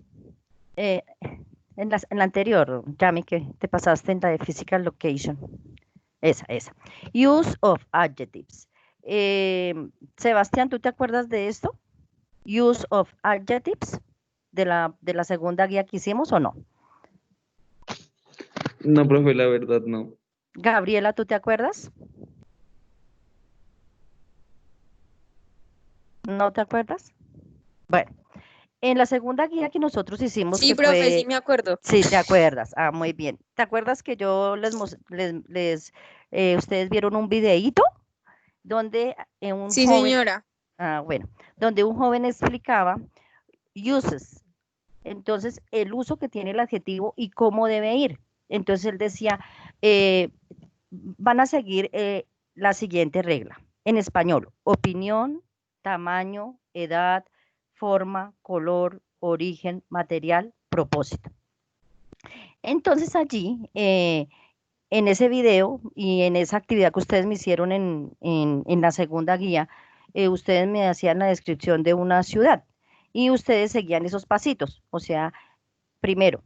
En la anterior, Yami, que te pasaste en la de physical location. Esa. Use of adjectives. Sebastián, ¿tú te acuerdas de esto? Use of adjectives de la segunda guía que hicimos o no? No, profe, la verdad no. Gabriela, ¿tú te acuerdas? ¿No te acuerdas? Bueno, en la segunda guía que nosotros hicimos, Sí, que profe, sí fue, me acuerdo. sí, te acuerdas, muy bien. ¿Te acuerdas que yo ustedes vieron un videíto donde un Sí, joven, señora. bueno, donde un joven explicaba uses, entonces el uso que tiene el adjetivo y cómo debe ir. Entonces él decía, van a seguir la siguiente regla. En español, opinión, tamaño, edad, forma, color, origen, material, propósito. Entonces allí, en ese video y en esa actividad que ustedes me hicieron en la segunda guía, ustedes me hacían la descripción de una ciudad y ustedes seguían esos pasitos. O sea, primero,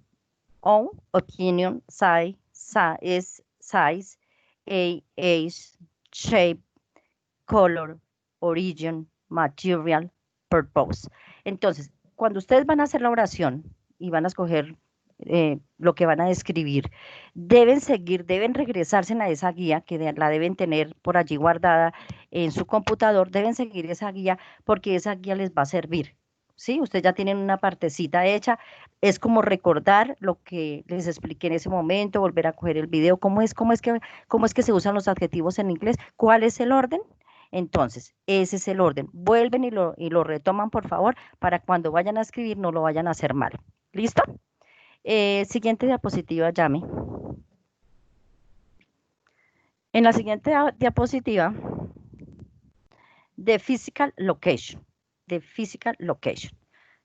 own, opinion, size, age, shape, color, origin, material, purpose. Entonces, cuando ustedes van a hacer la oración y van a escoger lo que van a describir, deben seguir, deben regresarse a esa guía que la deben tener por allí guardada en su computador, deben seguir esa guía porque esa guía les va a servir. ¿Sí? Ustedes ya tienen una partecita hecha, es como recordar lo que les expliqué en ese momento, volver a coger el video, cómo es que se usan los adjetivos en inglés, cuál es el orden. Entonces, ese es el orden. Vuelven y lo retoman, por favor, para cuando vayan a escribir no lo vayan a hacer mal. ¿Listo? Siguiente diapositiva, Yami. En la siguiente diapositiva, the physical location. The physical location.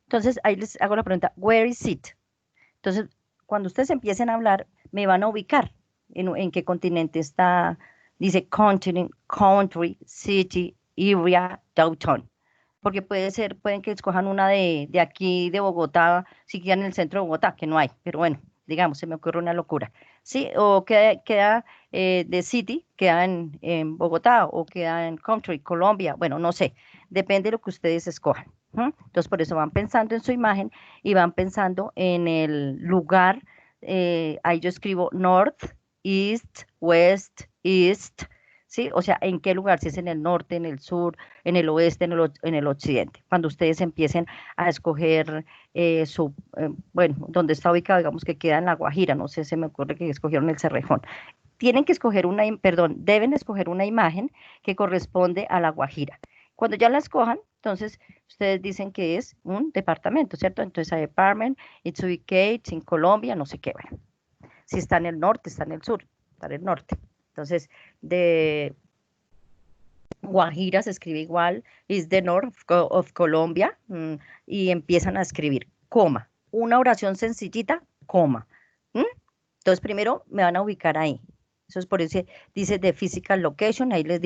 Entonces, ahí les hago la pregunta, where is it? Entonces, cuando ustedes empiecen a hablar, me van a ubicar en qué continente está. Dice continent, country, city, area, downtown. Porque pueden que escojan una de aquí, de Bogotá, si quedan en el centro de Bogotá, que no hay, pero bueno, digamos, se me ocurre una locura. Sí, o queda de city, queda en Bogotá, o queda en country, Colombia, bueno, no sé, depende de lo que ustedes escojan. Entonces, por eso van pensando en su imagen y van pensando en el lugar. Ahí yo escribo north, east, west, east, ¿sí? O sea, ¿en qué lugar? Si es en el norte, en el sur, en el oeste, en el occidente. Cuando ustedes empiecen a escoger bueno, donde está ubicado, digamos que queda en La Guajira, no sé, se me ocurre que escogieron el Cerrejón. Tienen que escoger deben escoger una imagen que corresponde a La Guajira. Cuando ya la escojan, entonces ustedes dicen que es un departamento, ¿cierto? Entonces, a department, it's ubicated in Colombia, no sé qué, bueno. Si está en el norte, está en el sur, está en el norte. Entonces, de Guajira se escribe igual, is the north of Colombia, y empiezan a escribir, coma, una oración sencillita, coma. Entonces, primero me van a ubicar ahí. Eso es por eso dice the physical location, ahí les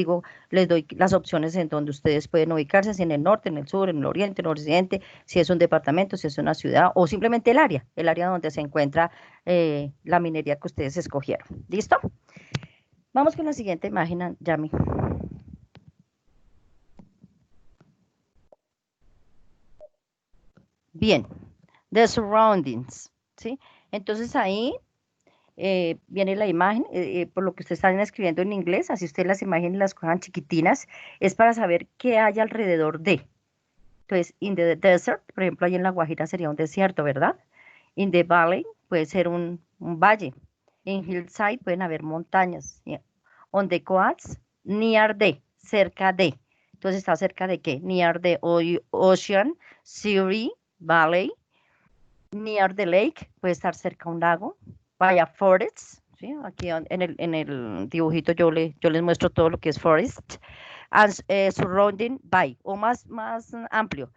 doy las opciones en donde ustedes pueden ubicarse, si en el norte, en el sur, en el oriente, en el occidente, si es un departamento, si es una ciudad, o simplemente el área donde se encuentra la minería que ustedes escogieron. ¿Listo? Vamos con la siguiente imagen, Yami. Bien, the surroundings, ¿sí? Entonces ahí viene la imagen, por lo que ustedes están escribiendo en inglés, así ustedes las imágenes las cojan chiquitinas, es para saber qué hay alrededor de. Entonces, in the desert, por ejemplo, ahí en La Guajira sería un desierto, ¿verdad? In the valley puede ser un valle. En hillside pueden haber montañas. On the coasts, near the, cerca de. Entonces, ¿está cerca de qué? Near the ocean, sea, valley. Near the lake, puede estar cerca a un lago. Vaya forests, ¿sí? Aquí en el dibujito yo les muestro todo lo que es forest. And surrounding by, o más amplio,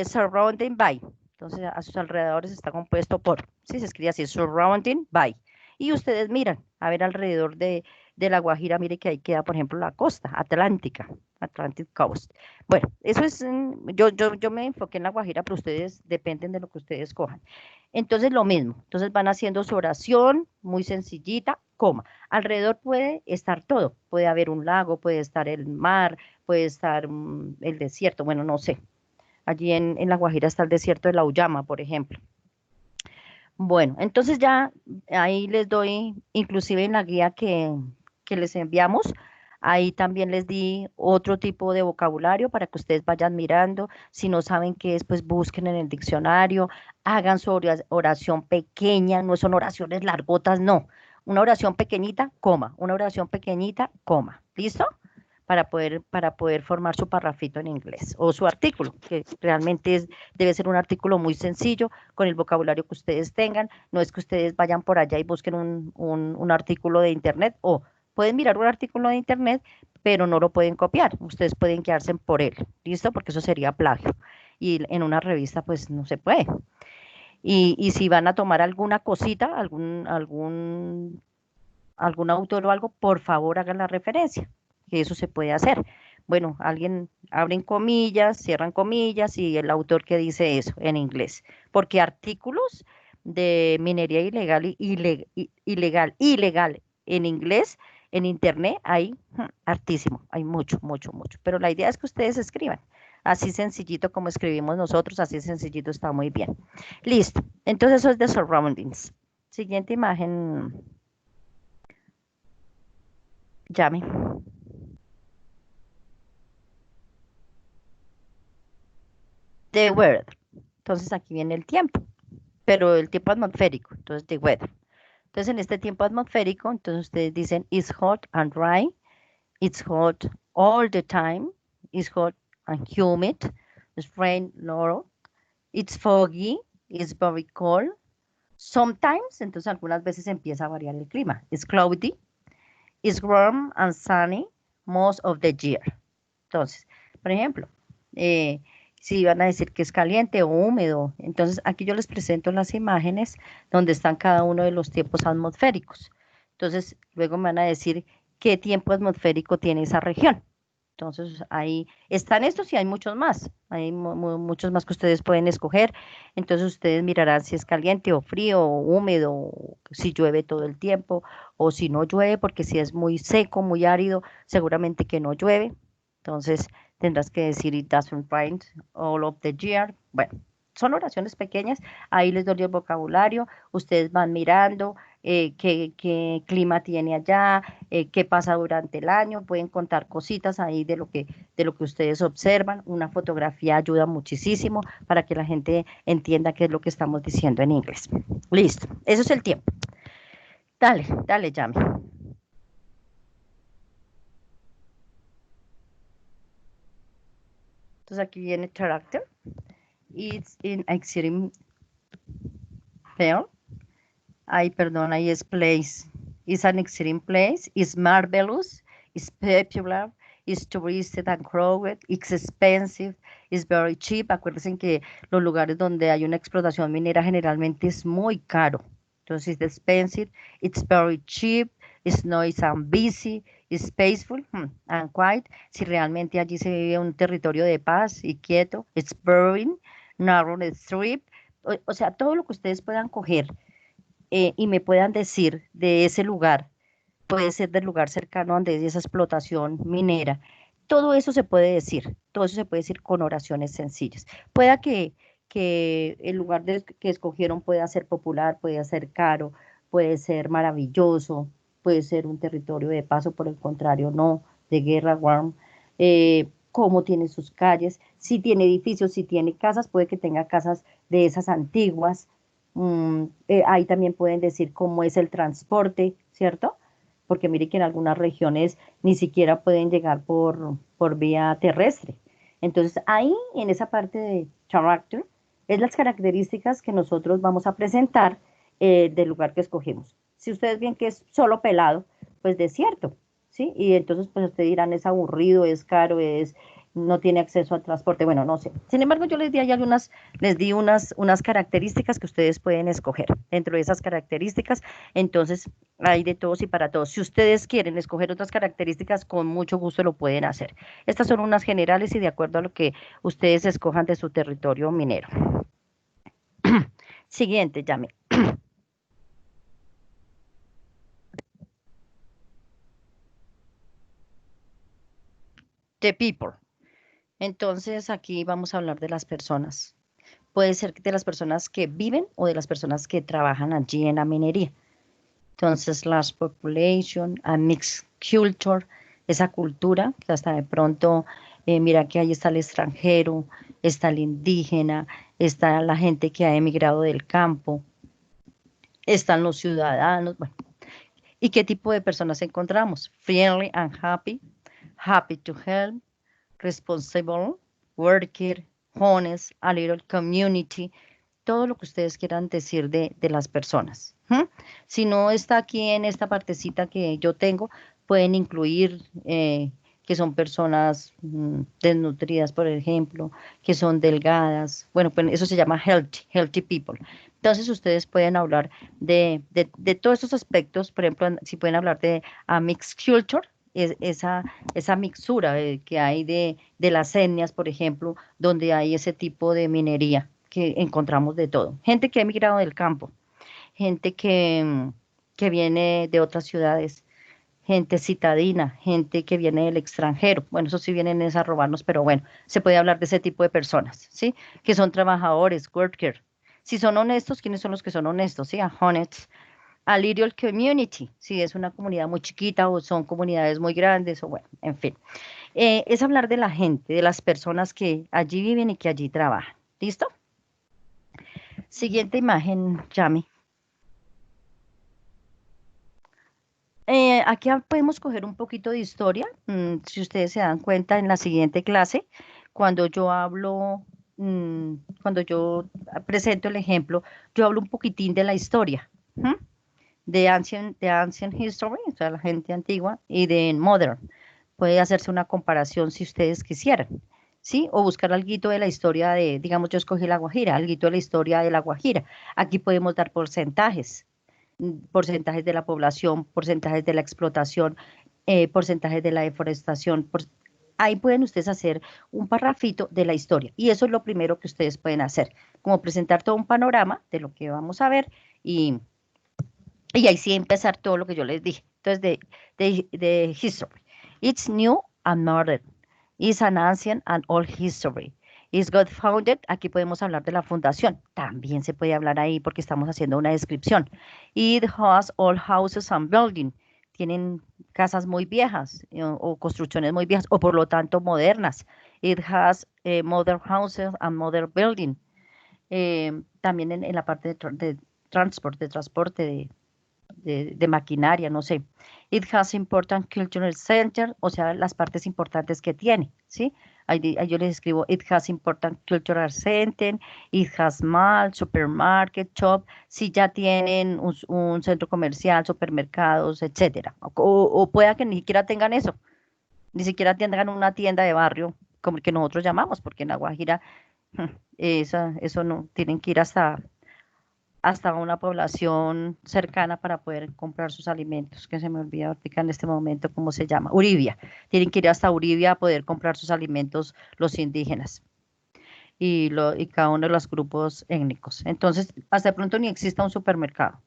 surrounding by. Entonces, a sus alrededores está compuesto por, sí, se escribe así, surrounding by. Y ustedes miran, a ver alrededor de La Guajira, mire que ahí queda, por ejemplo, la costa atlántica, Atlantic Coast. Bueno, eso es, yo me enfoqué en La Guajira, pero ustedes dependen de lo que ustedes cojan. Entonces, lo mismo, entonces van haciendo su oración, muy sencillita, coma. Alrededor puede estar todo, puede haber un lago, puede estar el mar, puede estar el desierto, bueno, no sé. Allí en La Guajira está el desierto de La Uyama, por ejemplo. Bueno, entonces ya ahí les doy, inclusive en la guía que les enviamos, ahí también les di otro tipo de vocabulario para que ustedes vayan mirando. Si no saben qué es, pues busquen en el diccionario, hagan su oración pequeña, no son oraciones largotas, no. Una oración pequeñita, coma, una oración pequeñita, coma. ¿Listo? Para poder formar su parrafito en inglés o su artículo, que realmente debe ser un artículo muy sencillo con el vocabulario que ustedes tengan. No es que ustedes vayan por allá y busquen un artículo de internet, o pueden mirar un artículo de internet, pero no lo pueden copiar. Ustedes pueden quedarse por él, ¿listo? Porque eso sería plagio. Y en una revista, pues no se puede. Y si van a tomar alguna cosita, algún autor o algo, por favor hagan la referencia, que eso se puede hacer. Bueno, alguien abren comillas, cierran comillas y el autor que dice eso en inglés, porque artículos de minería ilegal ilegal en inglés en internet hay hartísimo, hay mucho, mucho, mucho, pero la idea es que ustedes escriban. Así sencillito como escribimos nosotros, así sencillito está muy bien. Listo. Entonces eso es de surroundings. Siguiente imagen. Llame. The weather. Entonces aquí viene el tiempo, pero el tiempo atmosférico. Entonces the weather. Entonces en este tiempo atmosférico, entonces ustedes dicen it's hot and dry, it's hot all the time, it's hot and humid, it's rain, Laurel, it's foggy, it's very cold. Sometimes, entonces algunas veces empieza a variar el clima. It's cloudy, it's warm and sunny most of the year. Entonces, por ejemplo, si van a decir que es caliente o húmedo, entonces aquí yo les presento las imágenes donde están cada uno de los tiempos atmosféricos. Entonces, luego me van a decir qué tiempo atmosférico tiene esa región. Entonces, ahí están estos y hay muchos más. Hay muchos más que ustedes pueden escoger. Entonces, ustedes mirarán si es caliente o frío o húmedo, o si llueve todo el tiempo o si no llueve, porque si es muy seco, muy árido, seguramente que no llueve. Entonces, tendrás que decir it doesn't rain all of the year. Bueno, son oraciones pequeñas. Ahí les doy el vocabulario. Ustedes van mirando qué clima tiene allá, qué pasa durante el año. Pueden contar cositas ahí de lo que ustedes observan. Una fotografía ayuda muchísimo para que la gente entienda qué es lo que estamos diciendo en inglés. Listo. Eso es el tiempo. Dale, dale, Yami. Entonces aquí viene character. It's in extreme fair. Ay, perdón, ahí es place. It's an extreme place. It's marvelous. It's popular. It's touristed and crowded. It's expensive. It's very cheap. Acuérdense que los lugares donde hay una explotación minera generalmente es muy caro. Entonces, it's expensive. It's very cheap. It's noisy and busy. It's peaceful and quiet. Si realmente allí se vive un territorio de paz y quieto. It's boring. Narrow strip. O sea, todo lo que ustedes puedan coger y me puedan decir de ese lugar, puede ser del lugar cercano donde hay esa explotación minera, todo eso se puede decir, todo eso se puede decir con oraciones sencillas. Pueda que el lugar que escogieron pueda ser popular, puede ser caro, puede ser maravilloso, puede ser un territorio de paso, por el contrario, no, de guerra, warm, cómo tiene sus calles, si tiene edificios, si tiene casas, puede que tenga casas de esas antiguas. Ahí también pueden decir cómo es el transporte, ¿cierto? Porque mire que en algunas regiones ni siquiera pueden llegar por vía terrestre. Entonces ahí en esa parte de character es las características que nosotros vamos a presentar del lugar que escogimos. Si ustedes ven que es solo pelado, pues desierto, ¿sí? Y entonces pues ustedes dirán es aburrido, es caro, no tiene acceso al transporte, bueno, no sé. Sin embargo, yo les di unas características que ustedes pueden escoger. Dentro de esas características, entonces, hay de todos y para todos. Si ustedes quieren escoger otras características, con mucho gusto lo pueden hacer. Estas son unas generales y de acuerdo a lo que ustedes escojan de su territorio minero. Siguiente, llame. The people. Entonces, aquí vamos a hablar de las personas. Puede ser de las personas que viven o de las personas que trabajan allí en la minería. Entonces, large population, a mixed culture, esa cultura que hasta de pronto, mira que ahí está el extranjero, está el indígena, está la gente que ha emigrado del campo, están los ciudadanos, bueno. ¿Y qué tipo de personas encontramos? Friendly and happy, happy to help, responsible, worker, honest, a little community, todo lo que ustedes quieran decir de las personas. Si no está aquí en esta partecita que yo tengo, pueden incluir que son personas desnutridas, por ejemplo, que son delgadas. Bueno, pues eso se llama healthy people. Entonces ustedes pueden hablar de todos estos aspectos, por ejemplo, si pueden hablar de mixed culture, esa mixtura que hay de las etnias, por ejemplo, donde hay ese tipo de minería, que encontramos de todo. Gente que ha emigrado del campo, gente que viene de otras ciudades, gente citadina, gente que viene del extranjero. Bueno, eso sí vienen es a robarnos, pero bueno, se puede hablar de ese tipo de personas, ¿sí? Que son trabajadores, worker. Si son honestos, ¿quiénes son los que son honestos? Sí, a honest. A little community, si es una comunidad muy chiquita o son comunidades muy grandes, o bueno, en fin. Es hablar de la gente, de las personas que allí viven y que allí trabajan. ¿Listo? Siguiente imagen, Yami. Aquí podemos coger un poquito de historia. Si ustedes se dan cuenta en la siguiente clase, cuando yo hablo, cuando yo presento el ejemplo, yo hablo un poquitín de la historia, de ancient history, o sea, la gente antigua, y de modern. Puede hacerse una comparación si ustedes quisieran, ¿sí? O buscar algo de la historia de, digamos, yo escogí La Guajira, algo de la historia de La Guajira. Aquí podemos dar porcentajes de la población, porcentajes de la explotación, porcentajes de la deforestación. Ahí pueden ustedes hacer un parrafito de la historia y eso es lo primero que ustedes pueden hacer, como presentar todo un panorama de lo que vamos a ver y ahí sí empezar todo lo que yo les dije. Entonces, de history. It's new and modern. It's an ancient and old history. Is God founded? Aquí podemos hablar de la fundación. También se puede hablar ahí porque estamos haciendo una descripción. It has old houses and buildings. Tienen casas muy viejas o construcciones muy viejas o por lo tanto modernas. It has modern houses and modern buildings. También en la parte de transporte de maquinaria, no sé. It has important cultural center, o sea, las partes importantes que tiene, ¿sí? Ahí yo les escribo, it has important cultural center, it has mall, supermarket, shop, si ya tienen un centro comercial, supermercados, etcétera. O pueda que ni siquiera tengan eso, ni siquiera tengan una tienda de barrio, como el que nosotros llamamos, porque en La Guajira, eso no, tienen que ir hasta una población cercana para poder comprar sus alimentos, que se me olvida ahorita en este momento cómo se llama, Uribia. Tienen que ir hasta Uribia a poder comprar sus alimentos los indígenas y cada uno de los grupos étnicos. Entonces, hasta de pronto ni exista un supermercado.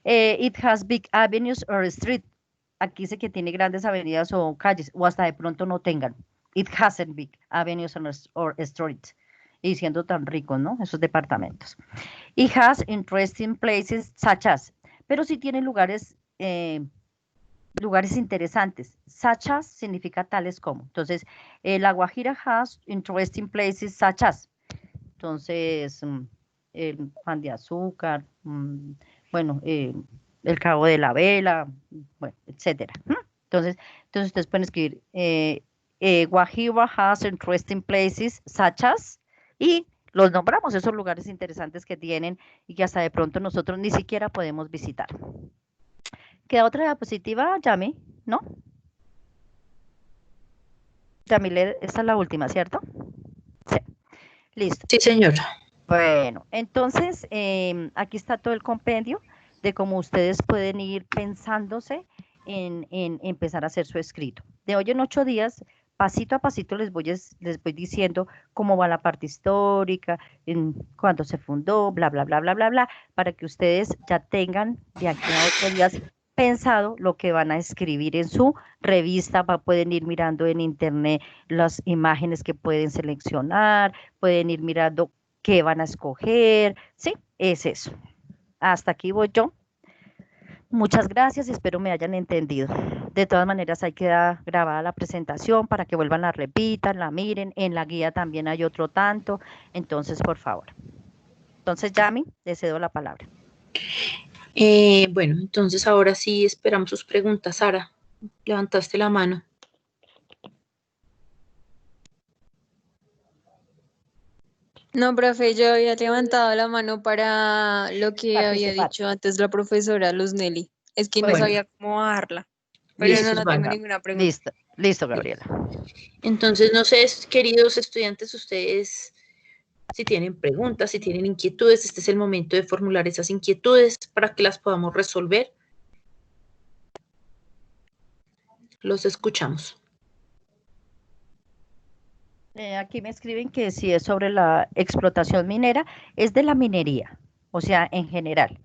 It has big avenues or street. Aquí dice que tiene grandes avenidas o calles, o hasta de pronto no tengan. It hasn't big avenues or streets. Y siendo tan ricos, ¿no? Esos departamentos. It has interesting places such as, pero sí tiene lugares interesantes. Such as significa tales como. Entonces, La Guajira has interesting places such as. Entonces, el Pan de Azúcar, bueno, el Cabo de la Vela, bueno, etcétera. Entonces ustedes pueden escribir Guajira has interesting places such as y los nombramos, esos lugares interesantes que tienen y que hasta de pronto nosotros ni siquiera podemos visitar. ¿Queda otra diapositiva, Yami? ¿No? Yamile, esta es la última, ¿cierto? Sí. Listo. Sí, señora. Bueno, entonces aquí está todo el compendio de cómo ustedes pueden ir pensándose en empezar a hacer su escrito. De hoy en 8 días, pasito a pasito les voy diciendo cómo va la parte histórica, cuándo se fundó, bla, bla, bla, bla, bla, bla, para que ustedes ya tengan de aquí a 8 días pensado lo que van a escribir en su revista. Pueden ir mirando en internet las imágenes que pueden seleccionar, pueden ir mirando qué van a escoger, ¿sí? Es eso. Hasta aquí voy yo. Muchas gracias, espero me hayan entendido. De todas maneras, ahí queda grabada la presentación para que vuelvan, la repitan, la miren. En la guía también hay otro tanto, entonces, por favor. Entonces, Yami, le cedo la palabra. Bueno, entonces ahora sí esperamos sus preguntas. Sara, levantaste la mano. No, profe, yo había levantado la mano para lo que había dicho antes la profesora Luz Nelly. Es que no sabía cómo bajarla. Pero no tengo ninguna pregunta. Listo, Gabriela. Entonces, no sé, queridos estudiantes, ustedes Si tienen preguntas, si tienen inquietudes, este es el momento de formular esas inquietudes para que las podamos resolver. Los escuchamos. Aquí me escriben que si es sobre la explotación minera, es de la minería, o sea, en general.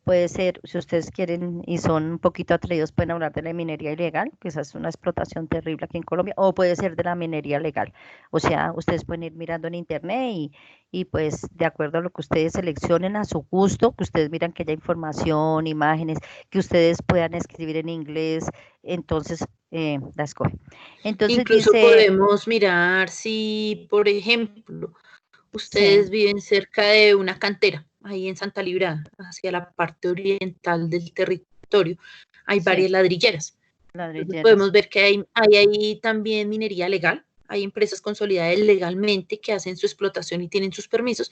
Puede ser, si ustedes quieren y son un poquito atrevidos, pueden hablar de la minería ilegal, que esa es una explotación terrible aquí en Colombia, o puede ser de la minería legal. O sea, ustedes pueden ir mirando en internet y pues de acuerdo a lo que ustedes seleccionen a su gusto, que ustedes miran que haya información, imágenes, que ustedes puedan escribir en inglés, entonces la escogen. Entonces Incluso dice, podemos mirar si, por ejemplo, sí, ustedes viven cerca de una cantera, ahí en Santa Librada, hacia la parte oriental del territorio. Hay sí, varias ladrilleras. Entonces ladrilleras, podemos ver que hay ahí también minería legal. Hay empresas consolidadas legalmente que hacen su explotación y tienen sus permisos.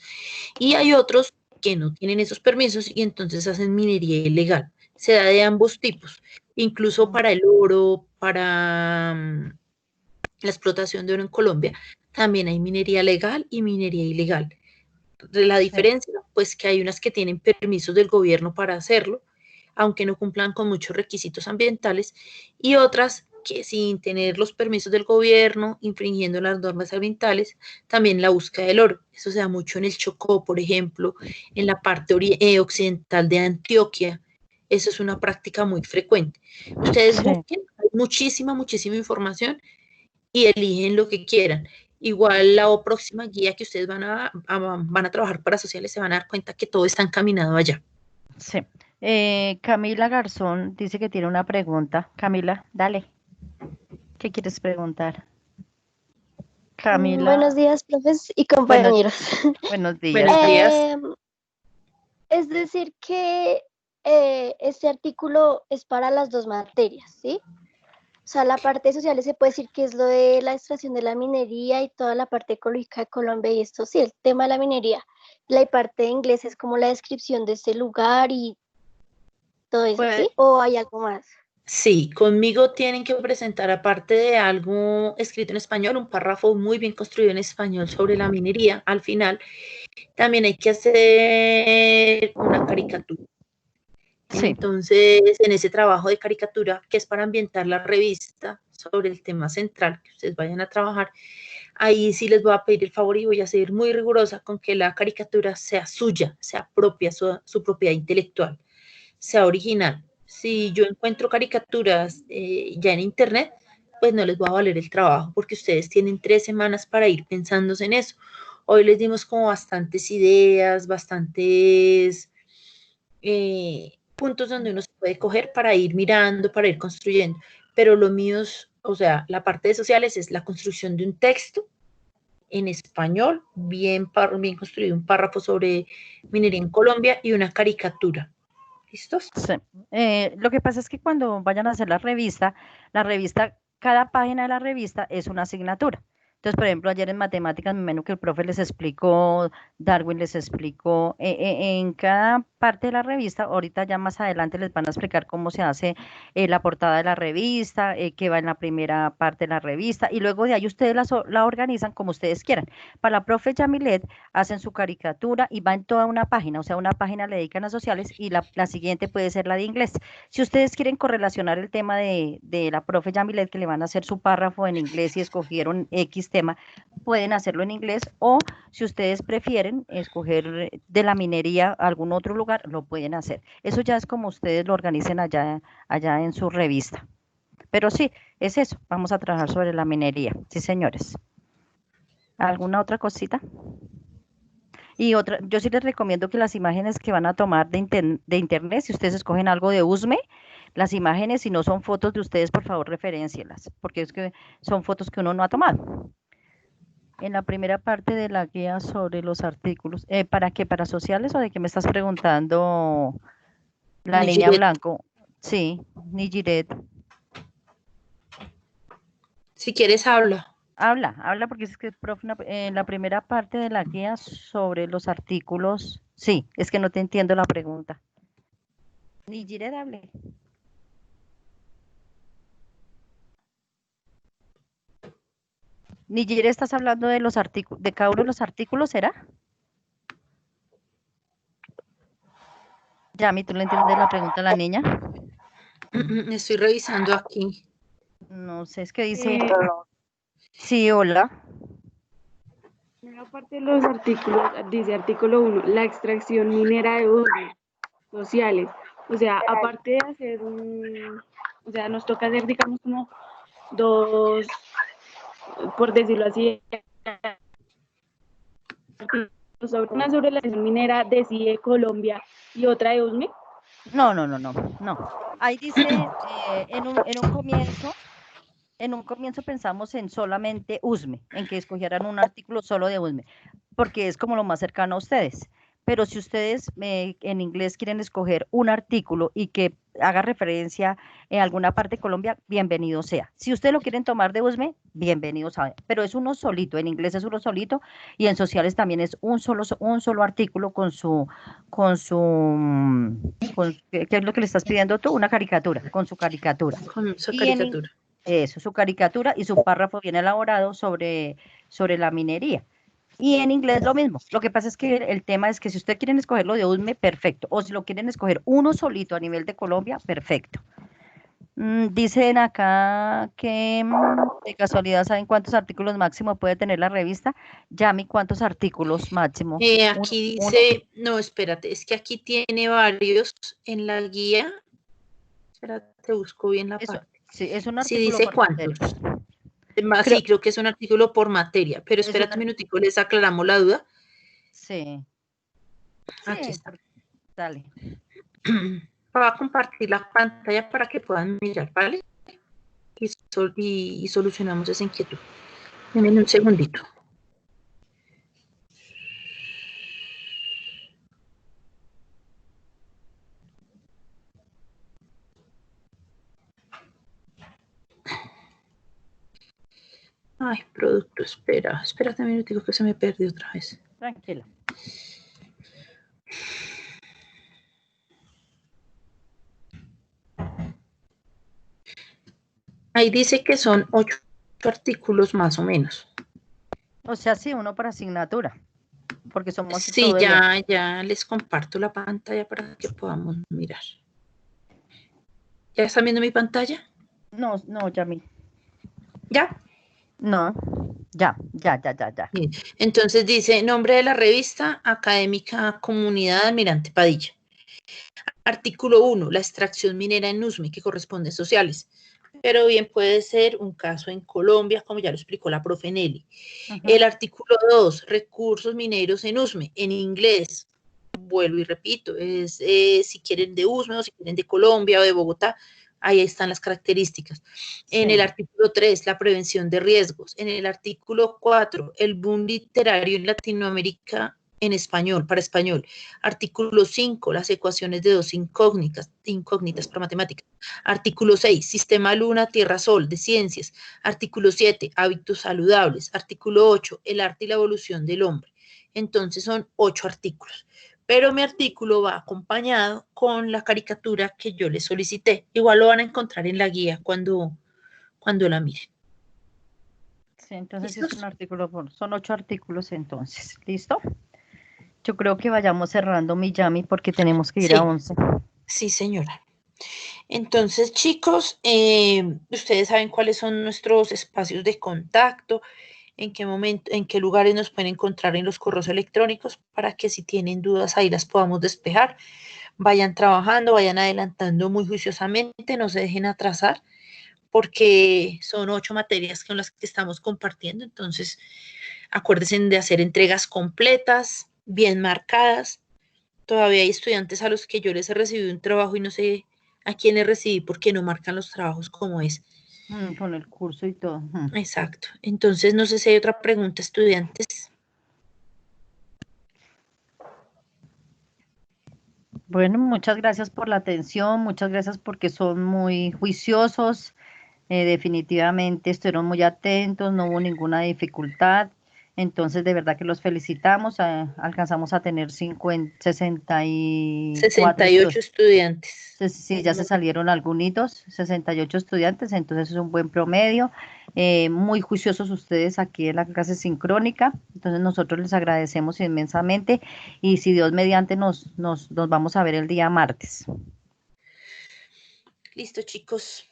Y hay otros que no tienen esos permisos y entonces hacen minería ilegal. Se da de ambos tipos. Incluso mm, para el oro, para la explotación de oro en Colombia, también hay minería legal y minería ilegal. La sí, diferencia, pues que hay unas que tienen permisos del gobierno para hacerlo, aunque no cumplan con muchos requisitos ambientales, y otras que sin tener los permisos del gobierno, infringiendo las normas ambientales, también la búsqueda del oro. Eso se da mucho en el Chocó, por ejemplo, en la parte occidental de Antioquia. Eso es una práctica muy frecuente. Ustedes sí. busquen, hay muchísima, muchísima información y eligen lo que quieran. Igual la próxima guía que ustedes van a trabajar para sociales se van a dar cuenta que todo está encaminado allá. Sí. Camila Garzón dice que tiene una pregunta. Camila, dale. ¿Qué quieres preguntar? Buenos Camila, días, profes y buenos, compañeros. buenos días, Buenos días. Em, es decir, que este artículo es para las dos materias, ¿sí? O sea, la parte de sociales se puede decir que es lo de la extracción de la minería y toda la parte ecológica de Colombia y esto, sí, el tema de la minería. La parte de inglés es como la descripción de este lugar y todo eso, Pues ¿sí? ¿O hay algo más? sí, conmigo tienen que presentar, aparte de algo escrito en español, un párrafo muy bien construido en español sobre la minería. Al final, también hay que hacer una caricatura. sí, Entonces, en ese trabajo de caricatura, que es para ambientar la revista sobre el tema central que ustedes vayan a trabajar, ahí sí les voy a pedir el favor y voy a ser muy rigurosa con que la caricatura sea suya, sea propia, su propiedad intelectual, sea original. Si yo encuentro caricaturas ya en internet, pues no les va a valer el trabajo porque ustedes tienen 3 semanas para ir pensándose en eso. Hoy les dimos como bastantes ideas, bastantes puntos donde uno se puede coger para ir mirando, para ir construyendo. Pero lo mío es, o sea, la parte de sociales es la construcción de un texto en español, bien construido, un párrafo sobre minería en Colombia y una caricatura. ¿Listos? sí. Lo que pasa es que cuando vayan a hacer la revista, cada página de la revista es una asignatura. Entonces, por ejemplo, ayer en matemáticas, me imagino que el profe les explicó, Darwin les explicó, en cada parte de la revista, ahorita ya más adelante les van a explicar cómo se hace la portada de la revista, qué va en la primera parte de la revista, y luego de ahí ustedes la organizan como ustedes quieran. Para la profe Yamilet, hacen su caricatura y va en toda una página, o sea, una página le dedican a sociales y la siguiente puede ser la de inglés. Si ustedes quieren correlacionar el tema de la profe Yamilet, que le van a hacer su párrafo en inglés y escogieron X tema, pueden hacerlo en inglés o si ustedes prefieren escoger de la minería algún otro lugar, lo pueden hacer. Eso ya es como ustedes lo organicen allá en su revista. Pero sí, es eso, vamos a trabajar sobre la minería. Sí, señores. ¿Alguna otra cosita? Y otra, yo sí les recomiendo que las imágenes que van a tomar de internet, si ustedes escogen algo de USME, las imágenes, si no son fotos de ustedes, por favor, referéncielas, porque es que son fotos que uno no ha tomado. En la primera parte de la guía sobre los artículos, ¿para qué? ¿Para sociales o de qué me estás preguntando la niña Nigiret, blanco? Sí, Nigiret. si quieres habla. Habla porque es que, profe, en la primera parte de la guía sobre los artículos, sí, es que no te entiendo la pregunta. Nigiret, hable. Nigiri, ¿estás hablando de los artículos, de cada uno de los artículos, será? Yami, ¿tú le entiendes la pregunta a la niña? Estoy revisando aquí. No sé, es que dice... Sí, hola. Una parte de los artículos, dice artículo 1, la extracción minera de usmes sociales. O sea, aparte de hacer o sea, nos toca hacer, digamos, como dos, por decirlo así, una sobre la extracción minera de CIE Colombia y otra de USME. No. Ahí dice, en un comienzo pensamos en solamente USME, en que escogieran un artículo solo de USME, porque es como lo más cercano a ustedes. Pero si ustedes en inglés quieren escoger un artículo y que haga referencia en alguna parte de Colombia, bienvenido sea. Si ustedes lo quieren tomar de USME, bienvenidos a, pero es uno solito, en inglés es uno solito y en sociales también es un solo artículo ¿qué es lo que le estás pidiendo tú? Una caricatura, con su caricatura. Con esa Y caricatura. eso, su caricatura y su párrafo bien elaborado sobre la minería. Y en inglés lo mismo. Lo que pasa es que el tema es que si ustedes quieren escogerlo de USME, perfecto. O si lo quieren escoger uno solito a nivel de Colombia, perfecto. Dicen acá que de casualidad saben cuántos artículos máximo puede tener la revista. Yami, ¿cuántos artículos máximo? Aquí dice, no, espérate, es que aquí tiene varios en la guía. Espérate, busco bien la parte. Sí, es un Sí, artículo dice por cuántos. materia. Sí, creo que es un artículo por materia, pero espérate un minutico, les aclaramos la duda. Sí. Aquí está. Dale. Voy a compartir la pantalla para que puedan mirar, ¿vale? Y solucionamos esa inquietud. Denme un segundito. Ay, producto, espérate un minutico que se me perdió otra vez. Tranquila. Ahí dice que son 8 artículos más o menos. O sea, sí, uno por asignatura, porque somos Sí, todo el año. ya les comparto la pantalla para que podamos mirar. ¿Ya están viendo mi pantalla? No, Yami. ¿Ya? No, ya. Bien. Entonces dice, nombre de la revista Académica Comunidad Almirante Padilla. Artículo 1, la extracción minera en USME, que corresponde a sociales. Pero bien puede ser un caso en Colombia, como ya lo explicó la profe Nelly. El artículo 2, recursos mineros en USME, en inglés. Vuelvo y repito, es si quieren de USME o si quieren de Colombia o de Bogotá, ahí están las características. En el artículo 3, la prevención de riesgos. En el artículo 4, el boom literario en Latinoamérica en español, para español. Artículo 5, las ecuaciones de dos incógnitas para matemáticas. Artículo 6, sistema luna, tierra, sol, de ciencias. Artículo 7, hábitos saludables. Artículo 8, el arte y la evolución del hombre. Entonces son 8 artículos. Pero mi artículo va acompañado con la caricatura que yo les solicité. Igual lo van a encontrar en la guía cuando la miren. Sí, entonces es un artículo, son 8 artículos entonces, ¿listo? Yo creo que vayamos cerrando mi Yami porque tenemos que ir a 11. Sí, señora. Entonces, chicos, ustedes saben cuáles son nuestros espacios de contacto, en qué momento, en qué lugares nos pueden encontrar en los correos electrónicos para que si tienen dudas ahí las podamos despejar. Vayan trabajando, vayan adelantando muy juiciosamente, no se dejen atrasar, porque son 8 materias con las que estamos compartiendo. Entonces, acuérdense de hacer entregas completas, bien marcadas. Todavía hay estudiantes a los que yo les he recibido un trabajo y no sé a quién les recibí porque no marcan los trabajos como es. Con el curso y todo. Exacto. Entonces, no sé si hay otra pregunta, estudiantes. Bueno, muchas gracias por la atención, muchas gracias porque son muy juiciosos. Definitivamente estuvieron muy atentos, no hubo ninguna dificultad. Entonces, de verdad que los felicitamos. Alcanzamos a tener 68 estudiantes. Sí, ya se salieron algunos, 68 estudiantes, entonces es un buen promedio. muy juiciosos ustedes aquí en la clase sincrónica. Entonces nosotros les agradecemos inmensamente y si Dios mediante nos vamos a ver el día martes. Listo, chicos.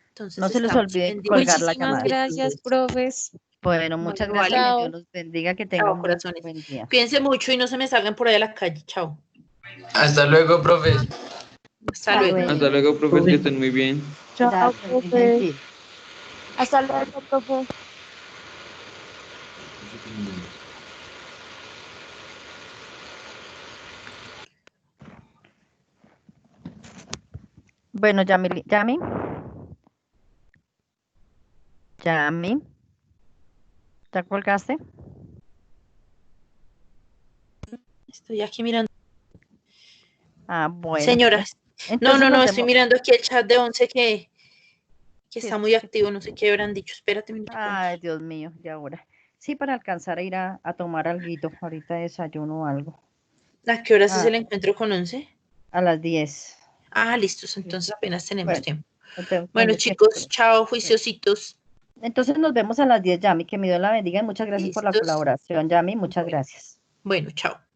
Entonces No se les estamos olvide pendientes. colgar la Muchísimas llamada. gracias, profes. Bueno, muchas Bueno, gracias. vale. Que Dios los bendiga, que tengan un corazones. buen día. Cuídense mucho y no se me salgan por ahí a la calle. Chao. Hasta luego, profe. Hasta luego. Hasta luego, profes, que estén muy bien. Chao, Gracias, muy profe. gentil. Hasta luego, profe. Bueno, Yami, ¿ya colgaste? Estoy aquí mirando. Ah, bueno. Señoras. Entonces No, nos estoy vemos- mirando aquí el chat de 11 que Sí, está muy activo. No sé qué habrán dicho. Espérate un minutico. Ay, Dios mío, y ahora. Sí, para alcanzar a ir a tomar alguito, ahorita desayuno o algo. ¿A qué horas es Ah. el encuentro con 11? A las 10. Ah, listos. Entonces apenas tenemos Bueno, tiempo. Entonces, Bueno, tengo chicos, tiempo. chao, juiciositos. Entonces nos vemos a las 10, Yami. Que mi Dios la bendiga y muchas gracias por la Listos. colaboración, Yami. Muchas Bueno. gracias. Bueno, chao.